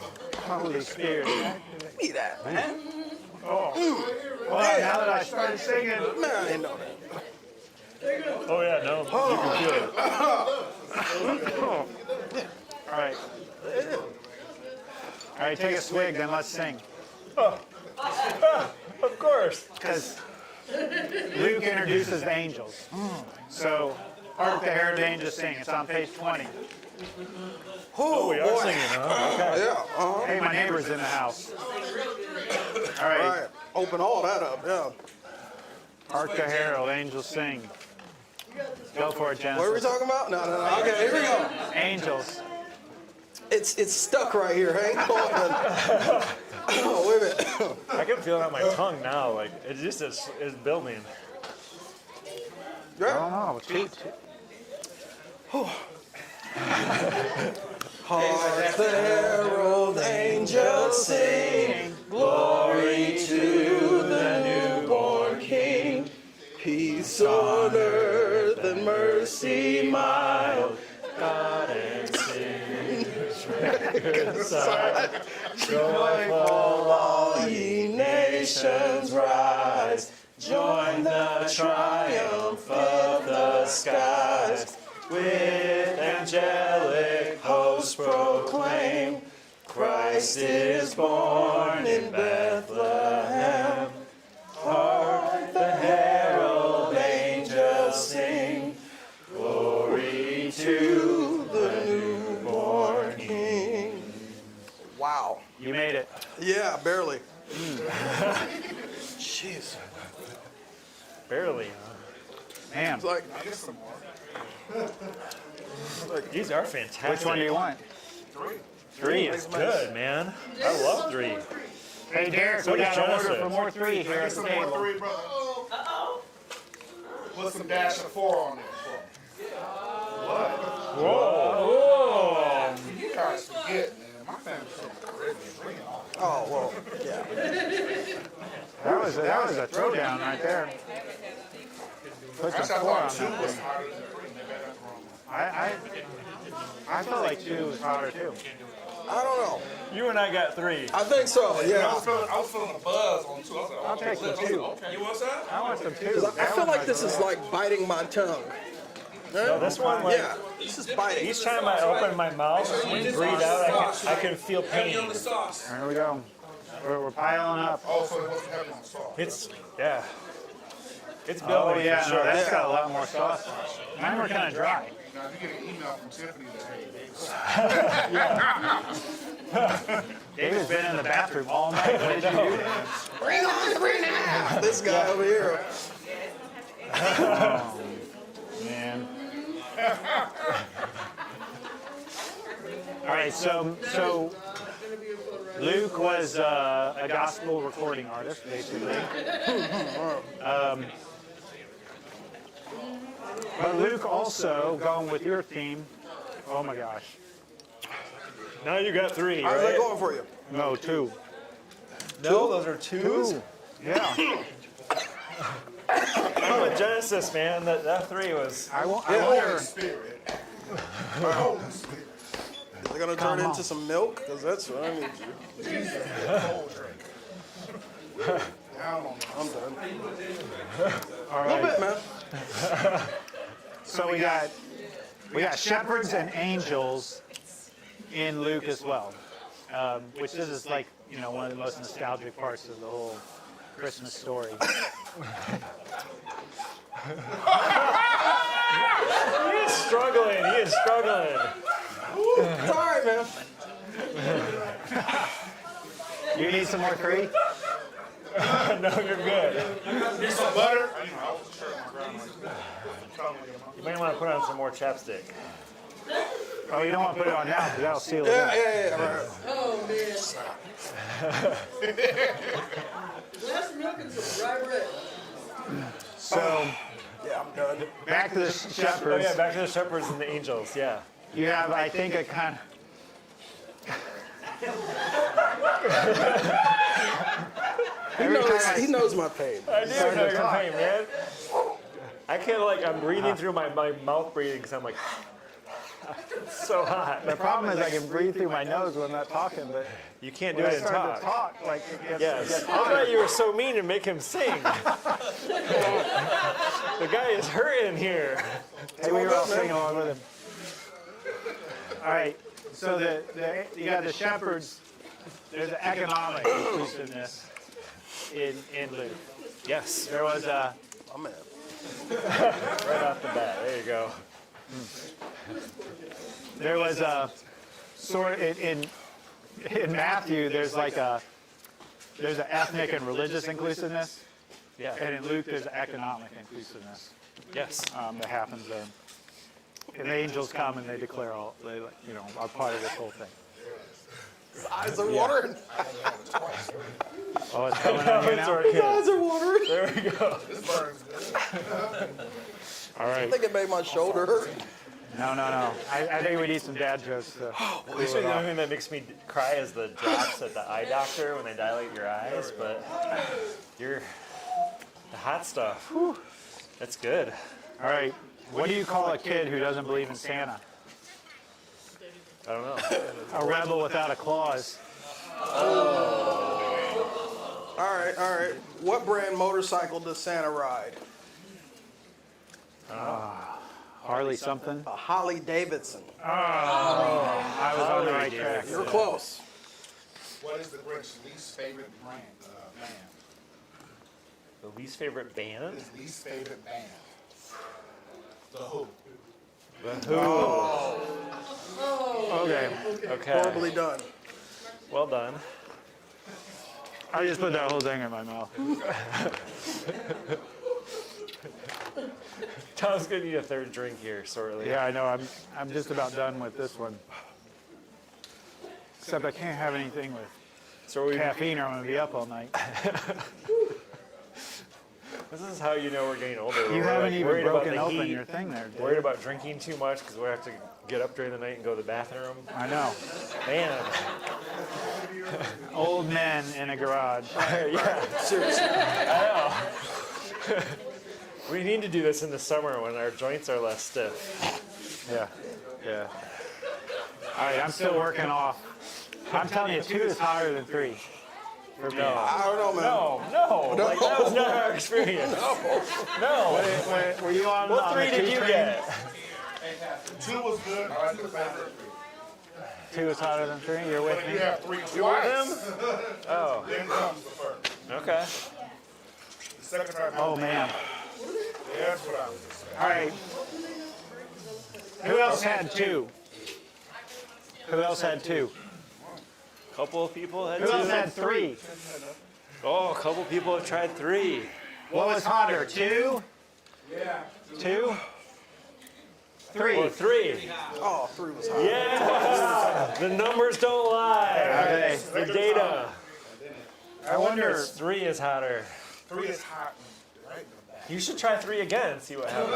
Holy Spirit. Give me that, man. Well, now that I started singing. Man, I didn't know that. Oh yeah, no, you can feel it. All right. All right, take a swig, then let's sing. Of course. Because Luke introduces the angels. So, Hark the Herald Angels Sing. It's on page 20. Oh, we are boy. singing, huh? Okay. Yeah. Hey, my neighbor's in the house. All right. Right. Open all that up. Yeah. Hark the Herald Angels Sing. Go for it, What are we Genesis. talking about? No. Okay, here we go. Angels. It's stuck right here. Hang on. Oh, wait a minute. I can feel it on my tongue now. Like it just is building. I don't know. Hark the herald angels sing, glory to the newborn King. Peace on earth and mercy mild. God and sin. Joyful All ye nations rise, join the triumph of the skies. With angelic hosts proclaim, Christ is born in Bethlehem. Hark the herald angels sing, glory to the newborn King. Wow. You made it. Yeah, barely. Jeez. barely. Man. It's like, These are fantastic. Which one do you want? Three is Good, man. I love 3. Hey, Derek, So we got does an order Genesis. for more 3 here at the Some more table. 3, brother. Put some dash of 4 on there. Whoa. You guys forget, man. My family's from the Caribbean. oh, well, yeah. That was a throwdown right there. Put some Actually, I 4 on thought 2 that. was hotter than 3. Maybe that's wrong. I felt like 2 was hotter too. I don't know. You and I got 3. I think so, yeah. I was feeling a buzz on 2. I was like, I'll take some 2. You want some? I want some 2. I feel like this is like biting my tongue. No, this one, like, Yeah, this is biting. each time I open my mouth and breathe out, I can feel Heavy on pain. the sauce. Here we go. We're piling up. oh, so it wasn't heavy on the sauce. It's, yeah. It's Oh building yeah, for no, sure. that's got a lot more sauce. Mine were kind of dry. Now, if you get an email from Tiffany that, hey, David's been in the bathroom all night. What did you do? Bring on 3 now. This guy over here. Man. All right, so Luke was a gospel recording artist, basically. But Luke also, going with your theme, oh my gosh. Now you got 3, How's right? that going for you? No, 2. No, those are 2s. Yeah. I'm with Genesis, man. That 3 was. I wonder. Holy Spirit. My Holy Spirit. Is it gonna turn into some milk? Because that's what I need you. Cold drink. Down on me. I'm done. All A little right. bit, man. So we got shepherds and angels in Luke as well, which this is like, you know, one of the most nostalgic parts of the whole Christmas story. He is struggling. He is struggling. It's all right, man. You need some more 3? No, you're good. Need some butter? You know, I was sure my grandma. You might want to put on some more chapstick. Oh, you don't want to put it on now because that'll seal it Yeah, in. right. Oh, man. Less milk and some dry bread. So Yeah, I'm done. back to the Oh shepherds. yeah, back to the shepherds and the angels. Yeah. You have, I think, a kind of. He knows my pain. I do know your pain, man. I can't I'm breathing through my mouth breathing because I'm like, it's so hot. The problem is I can breathe through my nose when I'm not talking, but You can't do when I it and start to talk. talk, like it gets, Yes. it gets I hotter. thought you were so mean to make him sing. The guy is hurting here. Hey, we were all singing along with him. All right, so you got the shepherds. There's an economic inclusiveness in Luke. Yes. There was a Oh, man. Right off the bat. There you go. there was a sort in Matthew. There's an ethnic and religious inclusiveness, Yeah. and in Luke there's an economic inclusiveness Yes. that happens there. And the angels come and they declare they are part of this whole thing. His eyes are watering. Oh, it's coming on you now. His eyes are watering. There we go. This burns good. All I right. think it made my shoulder hurt. No. I think we need some dad jokes to Usually the only thing that makes me cry is the drops at the eye doctor when they dilate your eyes, but the hot stuff. Whew, that's good. All right. What do you call a kid who doesn't believe in Santa? I don't know. A rebel without a clause. All right. What brand motorcycle does Santa ride? Harley something. A Holly Davidson. I was on the right track. You're close. What is the Grinch's least favorite man? The least favorite band? His least favorite band? The Who. Okay. Okay. Horribly done. Well done. I just put that whole thing in my mouth. Tom's gonna need a third drink here shortly. Yeah, I know. I'm just about done with this one. Except I can't have anything with So caffeine or I'm gonna be up all night. this is how you know we're getting older. You We're, haven't like, even worried about broken the open heat, your thing there, dude. worried about drinking too much because we have to get up during the night and go to the bathroom. I know. Man. Old men in a garage. Yeah. Seriously. I know. We need to do this in the summer when our joints are less stiff. Yeah. All right, I'm still working off. I'm telling you, 2 is higher than 3. For me. I don't know, man. No. Like, that was not our experience. No. Were you on? What on 3 the did 2 you train? get? 2 was good. I like the favorite. 2 is hotter than 3. You're with me. You have 3 You were twice. him? Oh. Then comes the first. Okay. The second time. Oh man. Yeah, that's what I was just saying. All right. Who else had 2? Who else had 2? Couple of people had Who else 2. had 3? Oh, a couple people have tried 3. What was hotter, 2? Yeah. 2? 3. Or 3. Oh, 3 was hot. Yeah. The numbers don't lie. Okay. The data. I wonder. 3 is hotter. 3 is hot. You should try 3 again and see what happens.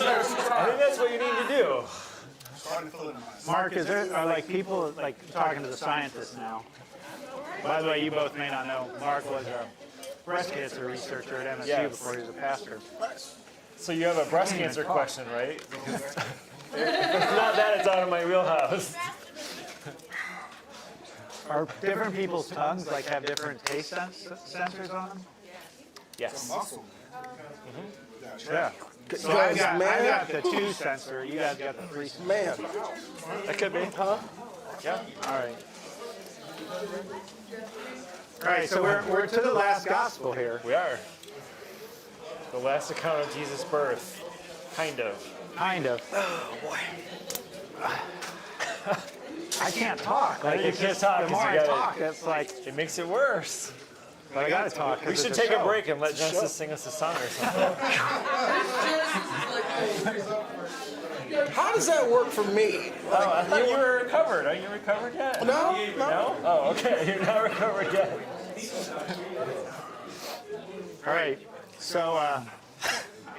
I think that's what you need to do. Mark, is there are like people like talking to the scientists now? By the way, you both may not know, Mark was a breast cancer researcher at MSU Yes. before he was a pastor. So you have a breast cancer question, right? Because if it's not that, it's out of my wheelhouse. Are different people's tongues like have different taste sensors on them? Yes. Yeah. So I got the 2 sensor. You guys got the 3 sensor. Man, That could be. Huh? Yeah. All right. All right. So we're to the last gospel here. We are. The last account of Jesus' birth. Kind of. Kind of. Oh boy. I can't talk. Like, You it's can't just, talk the 'cause more you I gotta- talk, it's like, It makes it worse. but I gotta talk. We should take a break and let Genesis sing us a song or something. how does that work for me? Oh, I thought you were recovered. Are you recovered yet? No. No? Oh, okay. You're not recovered yet. All right. So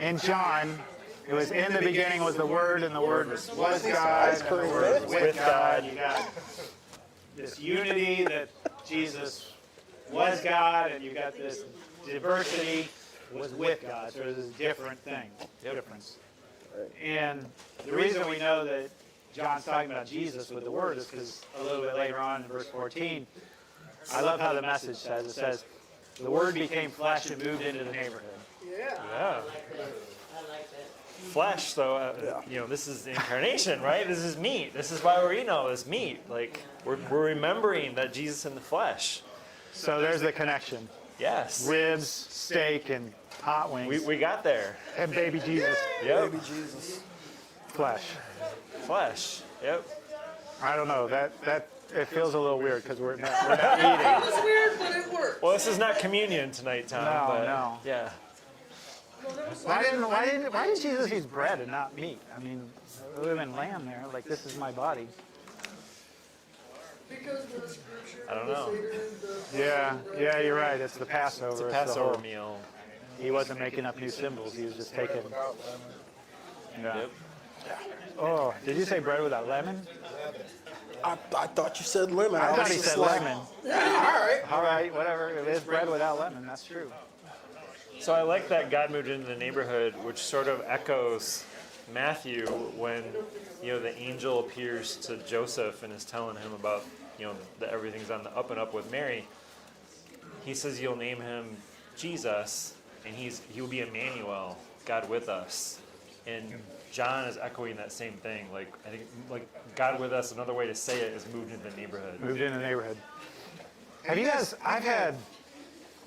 in John, it was in the beginning was the Word, and the Word was God, and the Word was with God. You got this unity that Jesus was God, and you got this diversity was with God. So there's this different thing, difference. And the reason we know that John's talking about Jesus with the Word is because a little bit later on in verse 14, I love how the message says. It says, the Word became flesh and moved into the neighborhood. Yeah. Flesh, though, this is the incarnation, right? This is meat. This is why we're eating all this meat. Like, we're remembering that Jesus in the flesh. So there's the connection. Yes. Ribs, steak, and hot wings. We got there. And baby Jesus. Yep. Baby Jesus. Flesh. Flesh. Yep. I don't know. That it feels a little weird because we're not eating. It's weird, but it works. Well, this is not communion tonight, Tom. No, but no. Yeah. Why did Jesus use bread and not meat? I mean, we live in lamb there. Like, this is my body. Because the scripture I don't know. Yeah, you're right. It's the Passover. It's a the Passover whole- meal. He wasn't making up new symbols. He was just taking. Yeah. Yep. Oh, did you say bread without lemon? I thought you said lemon. I was thought he just said like, lemon. Yeah, All right, whatever. It is bread without lemon. That's true. So I like that God moved into the neighborhood, which sort of echoes Matthew when, the angel appears to Joseph and is telling him about, that everything's on the up and up with Mary. He says you'll name him Jesus, and he'll be Emmanuel, God with us. And John is echoing that same thing. Like, I think, like, God with us, another way to say it is moved into the neighborhood. Moved in the neighborhood. Have you guys,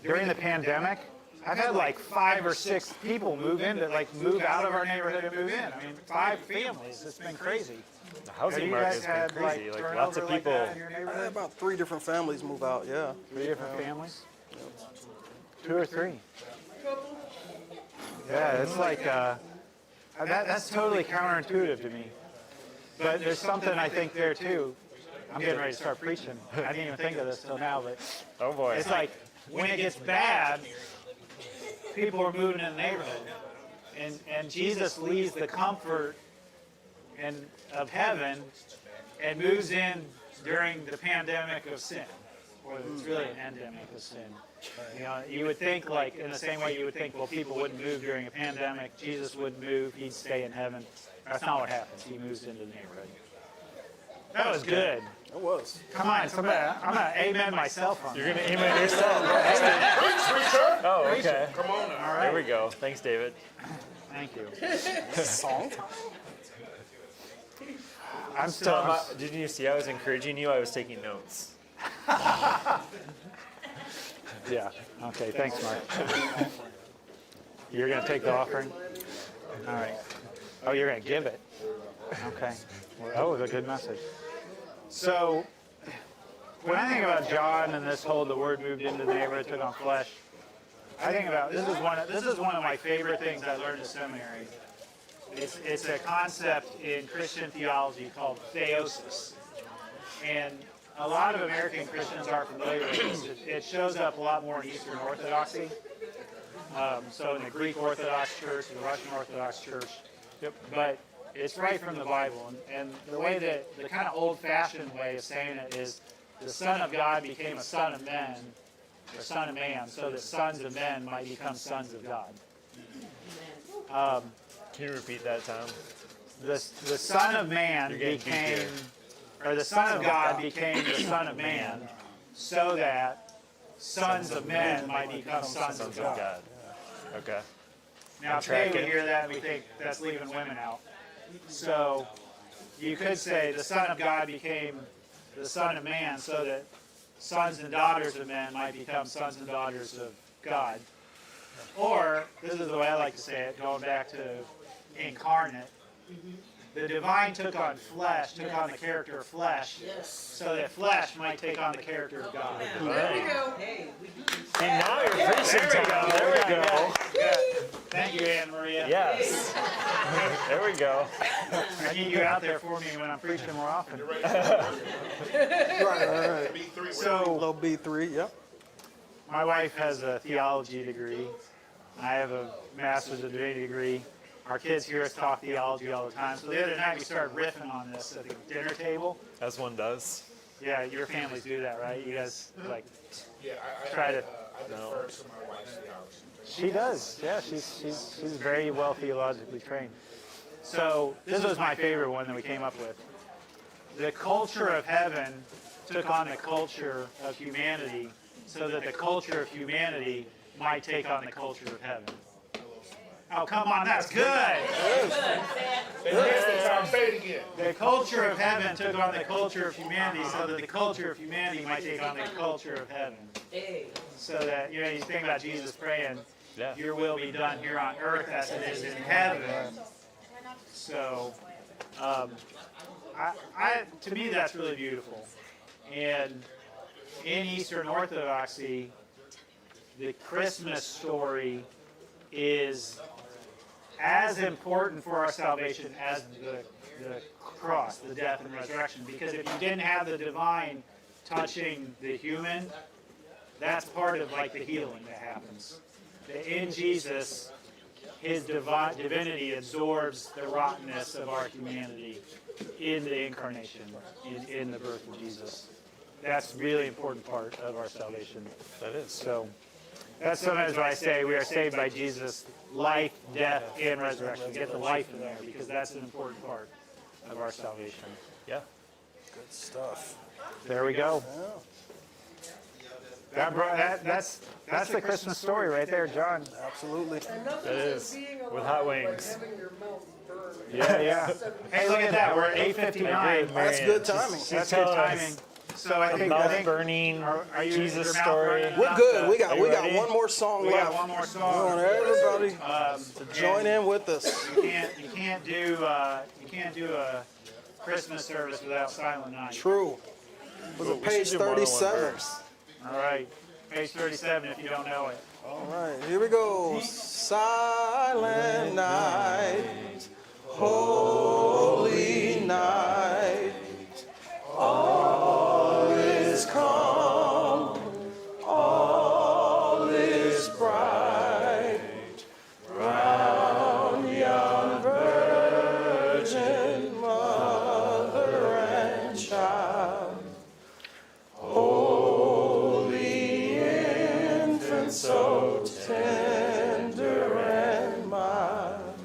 during the pandemic, I've had like 5 or 6 people move out of our neighborhood and move in. I mean, 5 families. It's been crazy. The Have housing you market guys has been had crazy. Like, turnover lots of like people. that in your I had neighborhood? about 3 different families move out, yeah. 3 different families? 2 or 3? Yeah, it's like, that's totally counterintuitive to me. But there's something I think there too. I'm getting ready to start preaching. I didn't even think of this till now, but Oh boy. it's like when it gets bad, people are moving in the neighborhood. And Jesus leaves the comfort of heaven and moves in during the pandemic of sin. Or it's really an endemic of sin. You would think, like, in the same way you would think, well, people wouldn't move during a pandemic, Jesus wouldn't move, he'd stay in heaven. That's not what happens. He moves into the neighborhood. That was good. It was. Come on, somebody, I'm going to amen myself on You're that. going to aim at yourself. Oh, okay. Come on now. All There we right. go. Thanks, David. Thank you. Song. I'm still, Tom, did you see I was encouraging you? I was taking notes. yeah. Okay, thanks, Mark. You're going to take the offering? All right. Oh, you're going to give it? Okay. Well, that was a good message. So, when I think about John and this whole the word moved into the neighborhood, took on flesh, I think about this is one of my favorite things I learned in seminary. It's a concept in Christian theology called theosis, and a lot of American Christians are familiar with this. It shows up a lot more in Eastern Orthodoxy. So in the Greek Orthodox Church, the Russian Orthodox Church. Yep. But it's right from the Bible. And the way that, the kind of old-fashioned way of saying it is the Son of God became a son of men, or son of man, so that sons of men might become sons of God. Can you repeat that, Tom? The Son of Man became, or the Son of God became the Son of Man, so that sons of men might become sons of God. Okay. Now today we hear that and we think that's leaving women out. So you could say the Son of God became the Son of Man so that sons and daughters of men might become sons and daughters of God. Or, this is the way I like to say it, going back to incarnate. The divine took on flesh, took on the character of flesh, so that flesh might take on the character of God. There we go. And now you're preaching, Tom. There we go. Yeah. Thank you, Anna Maria. Yes. There we go. I need you out there for me when I'm preaching more often. Right. So, Little B3, yep. my wife has a theology degree. I have a master's of divinity degree. Our kids hear us talk theology all the time. So the other night we started riffing on this at the dinner table. As one does. Yeah, your families do that, right? You guys like Yeah, try to. I defer to my wife's theology. She does. Yeah, she's very well theologically trained. So this was my favorite one that we came up with. The culture of heaven took on the culture of humanity, so that the culture of humanity might take on the culture of heaven. Oh, come on, that's good. Say it again. The culture of heaven took on the culture of humanity, so that the culture of humanity might take on the culture of heaven. So that, you think about Jesus praying, your will be done here on earth as it is in heaven. So, to me, that's really beautiful. And in Eastern Orthodoxy, the Christmas story is as important for our salvation as the cross, the death and resurrection. Because if you didn't have the divine touching the human, that's part of like the healing that happens. In Jesus, his divinity absorbs the rottenness of our humanity in the incarnation, in the birth of Jesus. That's a really important part of our salvation. That is. So that's sometimes why I say we are saved by Jesus' life, death, and resurrection. Get the life in there because that's an important part of our salvation. Yeah. Good stuff. There we go. That's the Christmas story right there, John. Absolutely. That is. With hot wings. Yeah. Hey, look at that. We're at 8:59. That's good timing. That's good timing. So I think burning are you, Jesus your mouth story. burning We're enough good. to- We got ready? one more song We got left. one more I song. want everybody to join in with us. You can't do a Christmas service without Silent Night. True. Was it page do more than one 37? verse. All right, page 37 if you don't know it. All right, here we go. Silent night, holy night, all is calm, all is bright, round young virgin mother and child, holy infant so tender and mild,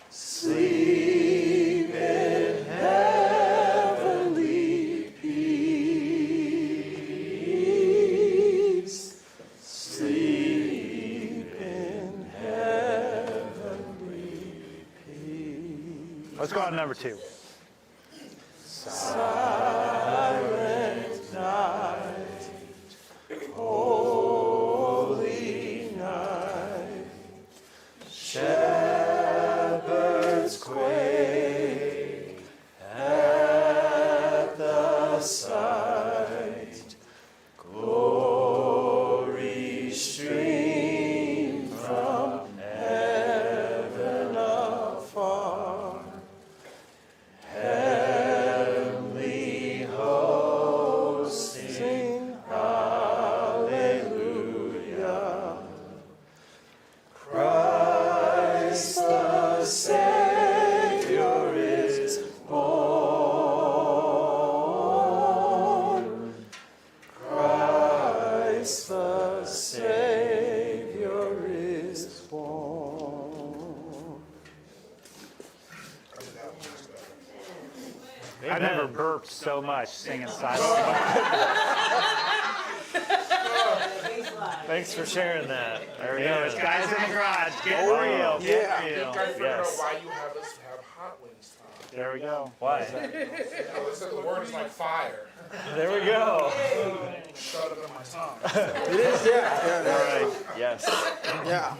sleep in heavenly peace, sleep in heavenly peace. Let's go on to number 2. Silent night, holy night, shepherds quake at the sight, glory stream from heaven afar, I've never burped so much singing silently. Thanks for sharing that. There we go. It's guys in the garage. Get real. Get real. I figured out Yes. why you have us have hot wings time. There we go. Why? It said the word is like fire. There we go. Shut up in my tongue. It is, yeah. All right. Yes. Yeah.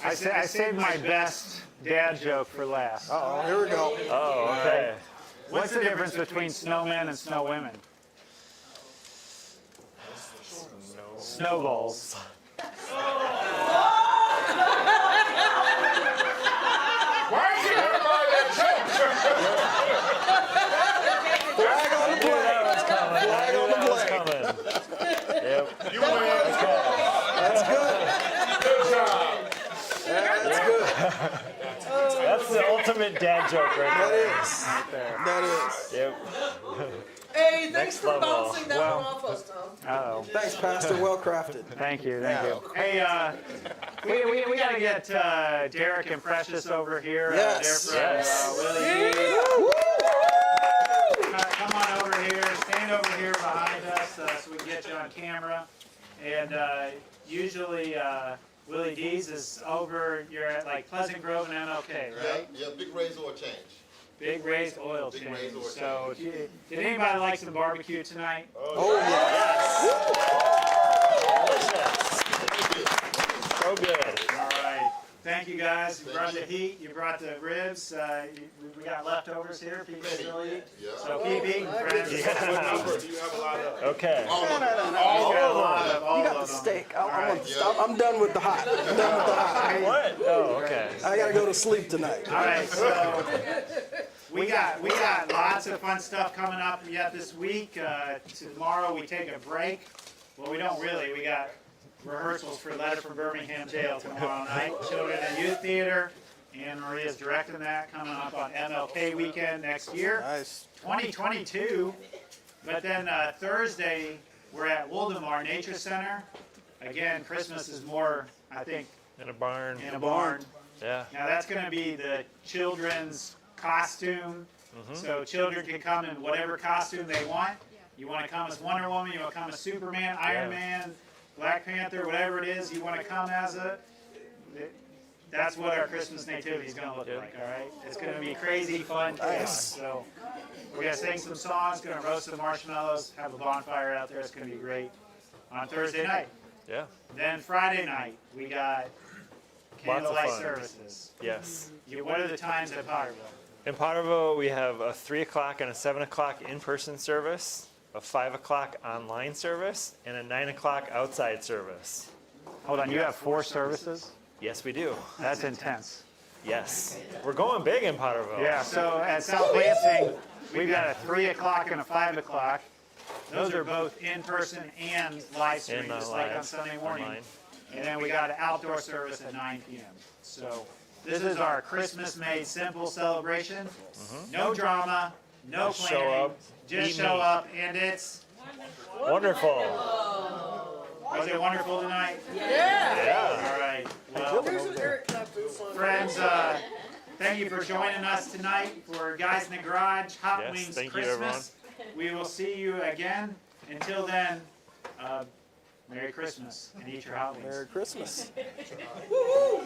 I saved my best dad joke for last. Uh-oh, here we go. Oh, okay. What's the difference between snowmen and snow women? Snowballs. Why is you never buy that Flag on the play. Flag on the play. Coming. Yep. joke? You win. That's good. Good job. That's good. That's the ultimate dad joke right That there. is. That is. Yep. Hey, thanks Next for level. bouncing that one off us, Tom. Uh-oh. Thanks, Pastor. Well crafted. Thank you. Hey, we got to get Derek and Precious over here. Yes. They're from Willie. Come on over here. Stand over here behind us so we can get you on camera. And usually Willie D's is over. You're at like Pleasant Grove and MLK, right? Yeah, big raise or change. Big raised oil Big change. raised oil So, did anybody like some barbecue tonight? Oh, yeah. So good. All right. Thank you guys. You brought the heat. You brought the ribs. We got leftovers here. People still eat. Yeah. So keep eating, friends. What number do you have a lot of? Okay. We got a lot of all You got of the them. steak. I'm done with the hot. I'm done with the hot. What? Oh, okay. I gotta go to sleep tonight. All right. So we got lots of fun stuff coming up yet this week. Tomorrow we take a break. Well, we don't really. We got rehearsals for Letter from Birmingham Jail tomorrow night. Children and Youth Theater. Anne Maria's directing that, coming up on MLK weekend next year. Nice. 2022. But then Thursday, we're at Woldemar Nature Center. Again, Christmas is more, I think, In a barn. in a barn. Yeah. Now that's going to be the children's costume. So children can come in whatever costume they want. You want to come as Wonder Woman, you want to come as Superman, Iron Man, Black Panther, whatever it is you want to come as that's what our Christmas nativity is going to look like, all right? It's going to be crazy, fun, chaos. So we're going to sing some songs, going to roast some marshmallows, have a bonfire out there. It's going to be great on Thursday night. Yeah. Then Friday night, we got Lots of candlelight fun. services. Yes. What are the times at Potterville? In Potterville, we have a 3 o'clock and a 7 o'clock in-person service, a 5 o'clock online service, and a 9 o'clock outside service. Hold on, you have 4 services? Yes, we do. That's intense. Yes. We're going big in Potterville. Yeah, so at South Lansing, we've got a 3 o'clock and a 5 o'clock. Those are both in-person and live stream, And just like live, on Sunday morning. online. And then we got an outdoor service at 9 p.m. So this is our Christmas-made simple celebration. No drama, no Just planning. show up, Just eat show meat. up, and it's... Wonderful. Was it wonderful tonight? Yeah. All right. Well, There's an Eric Clapton song. friends, thank you for joining us tonight for Guys in the Garage Hot Yes, Wings thank you, Christmas. We will see you again. Until then, Merry Christmas and eat your hot wings. Merry Christmas. Woo-hoo.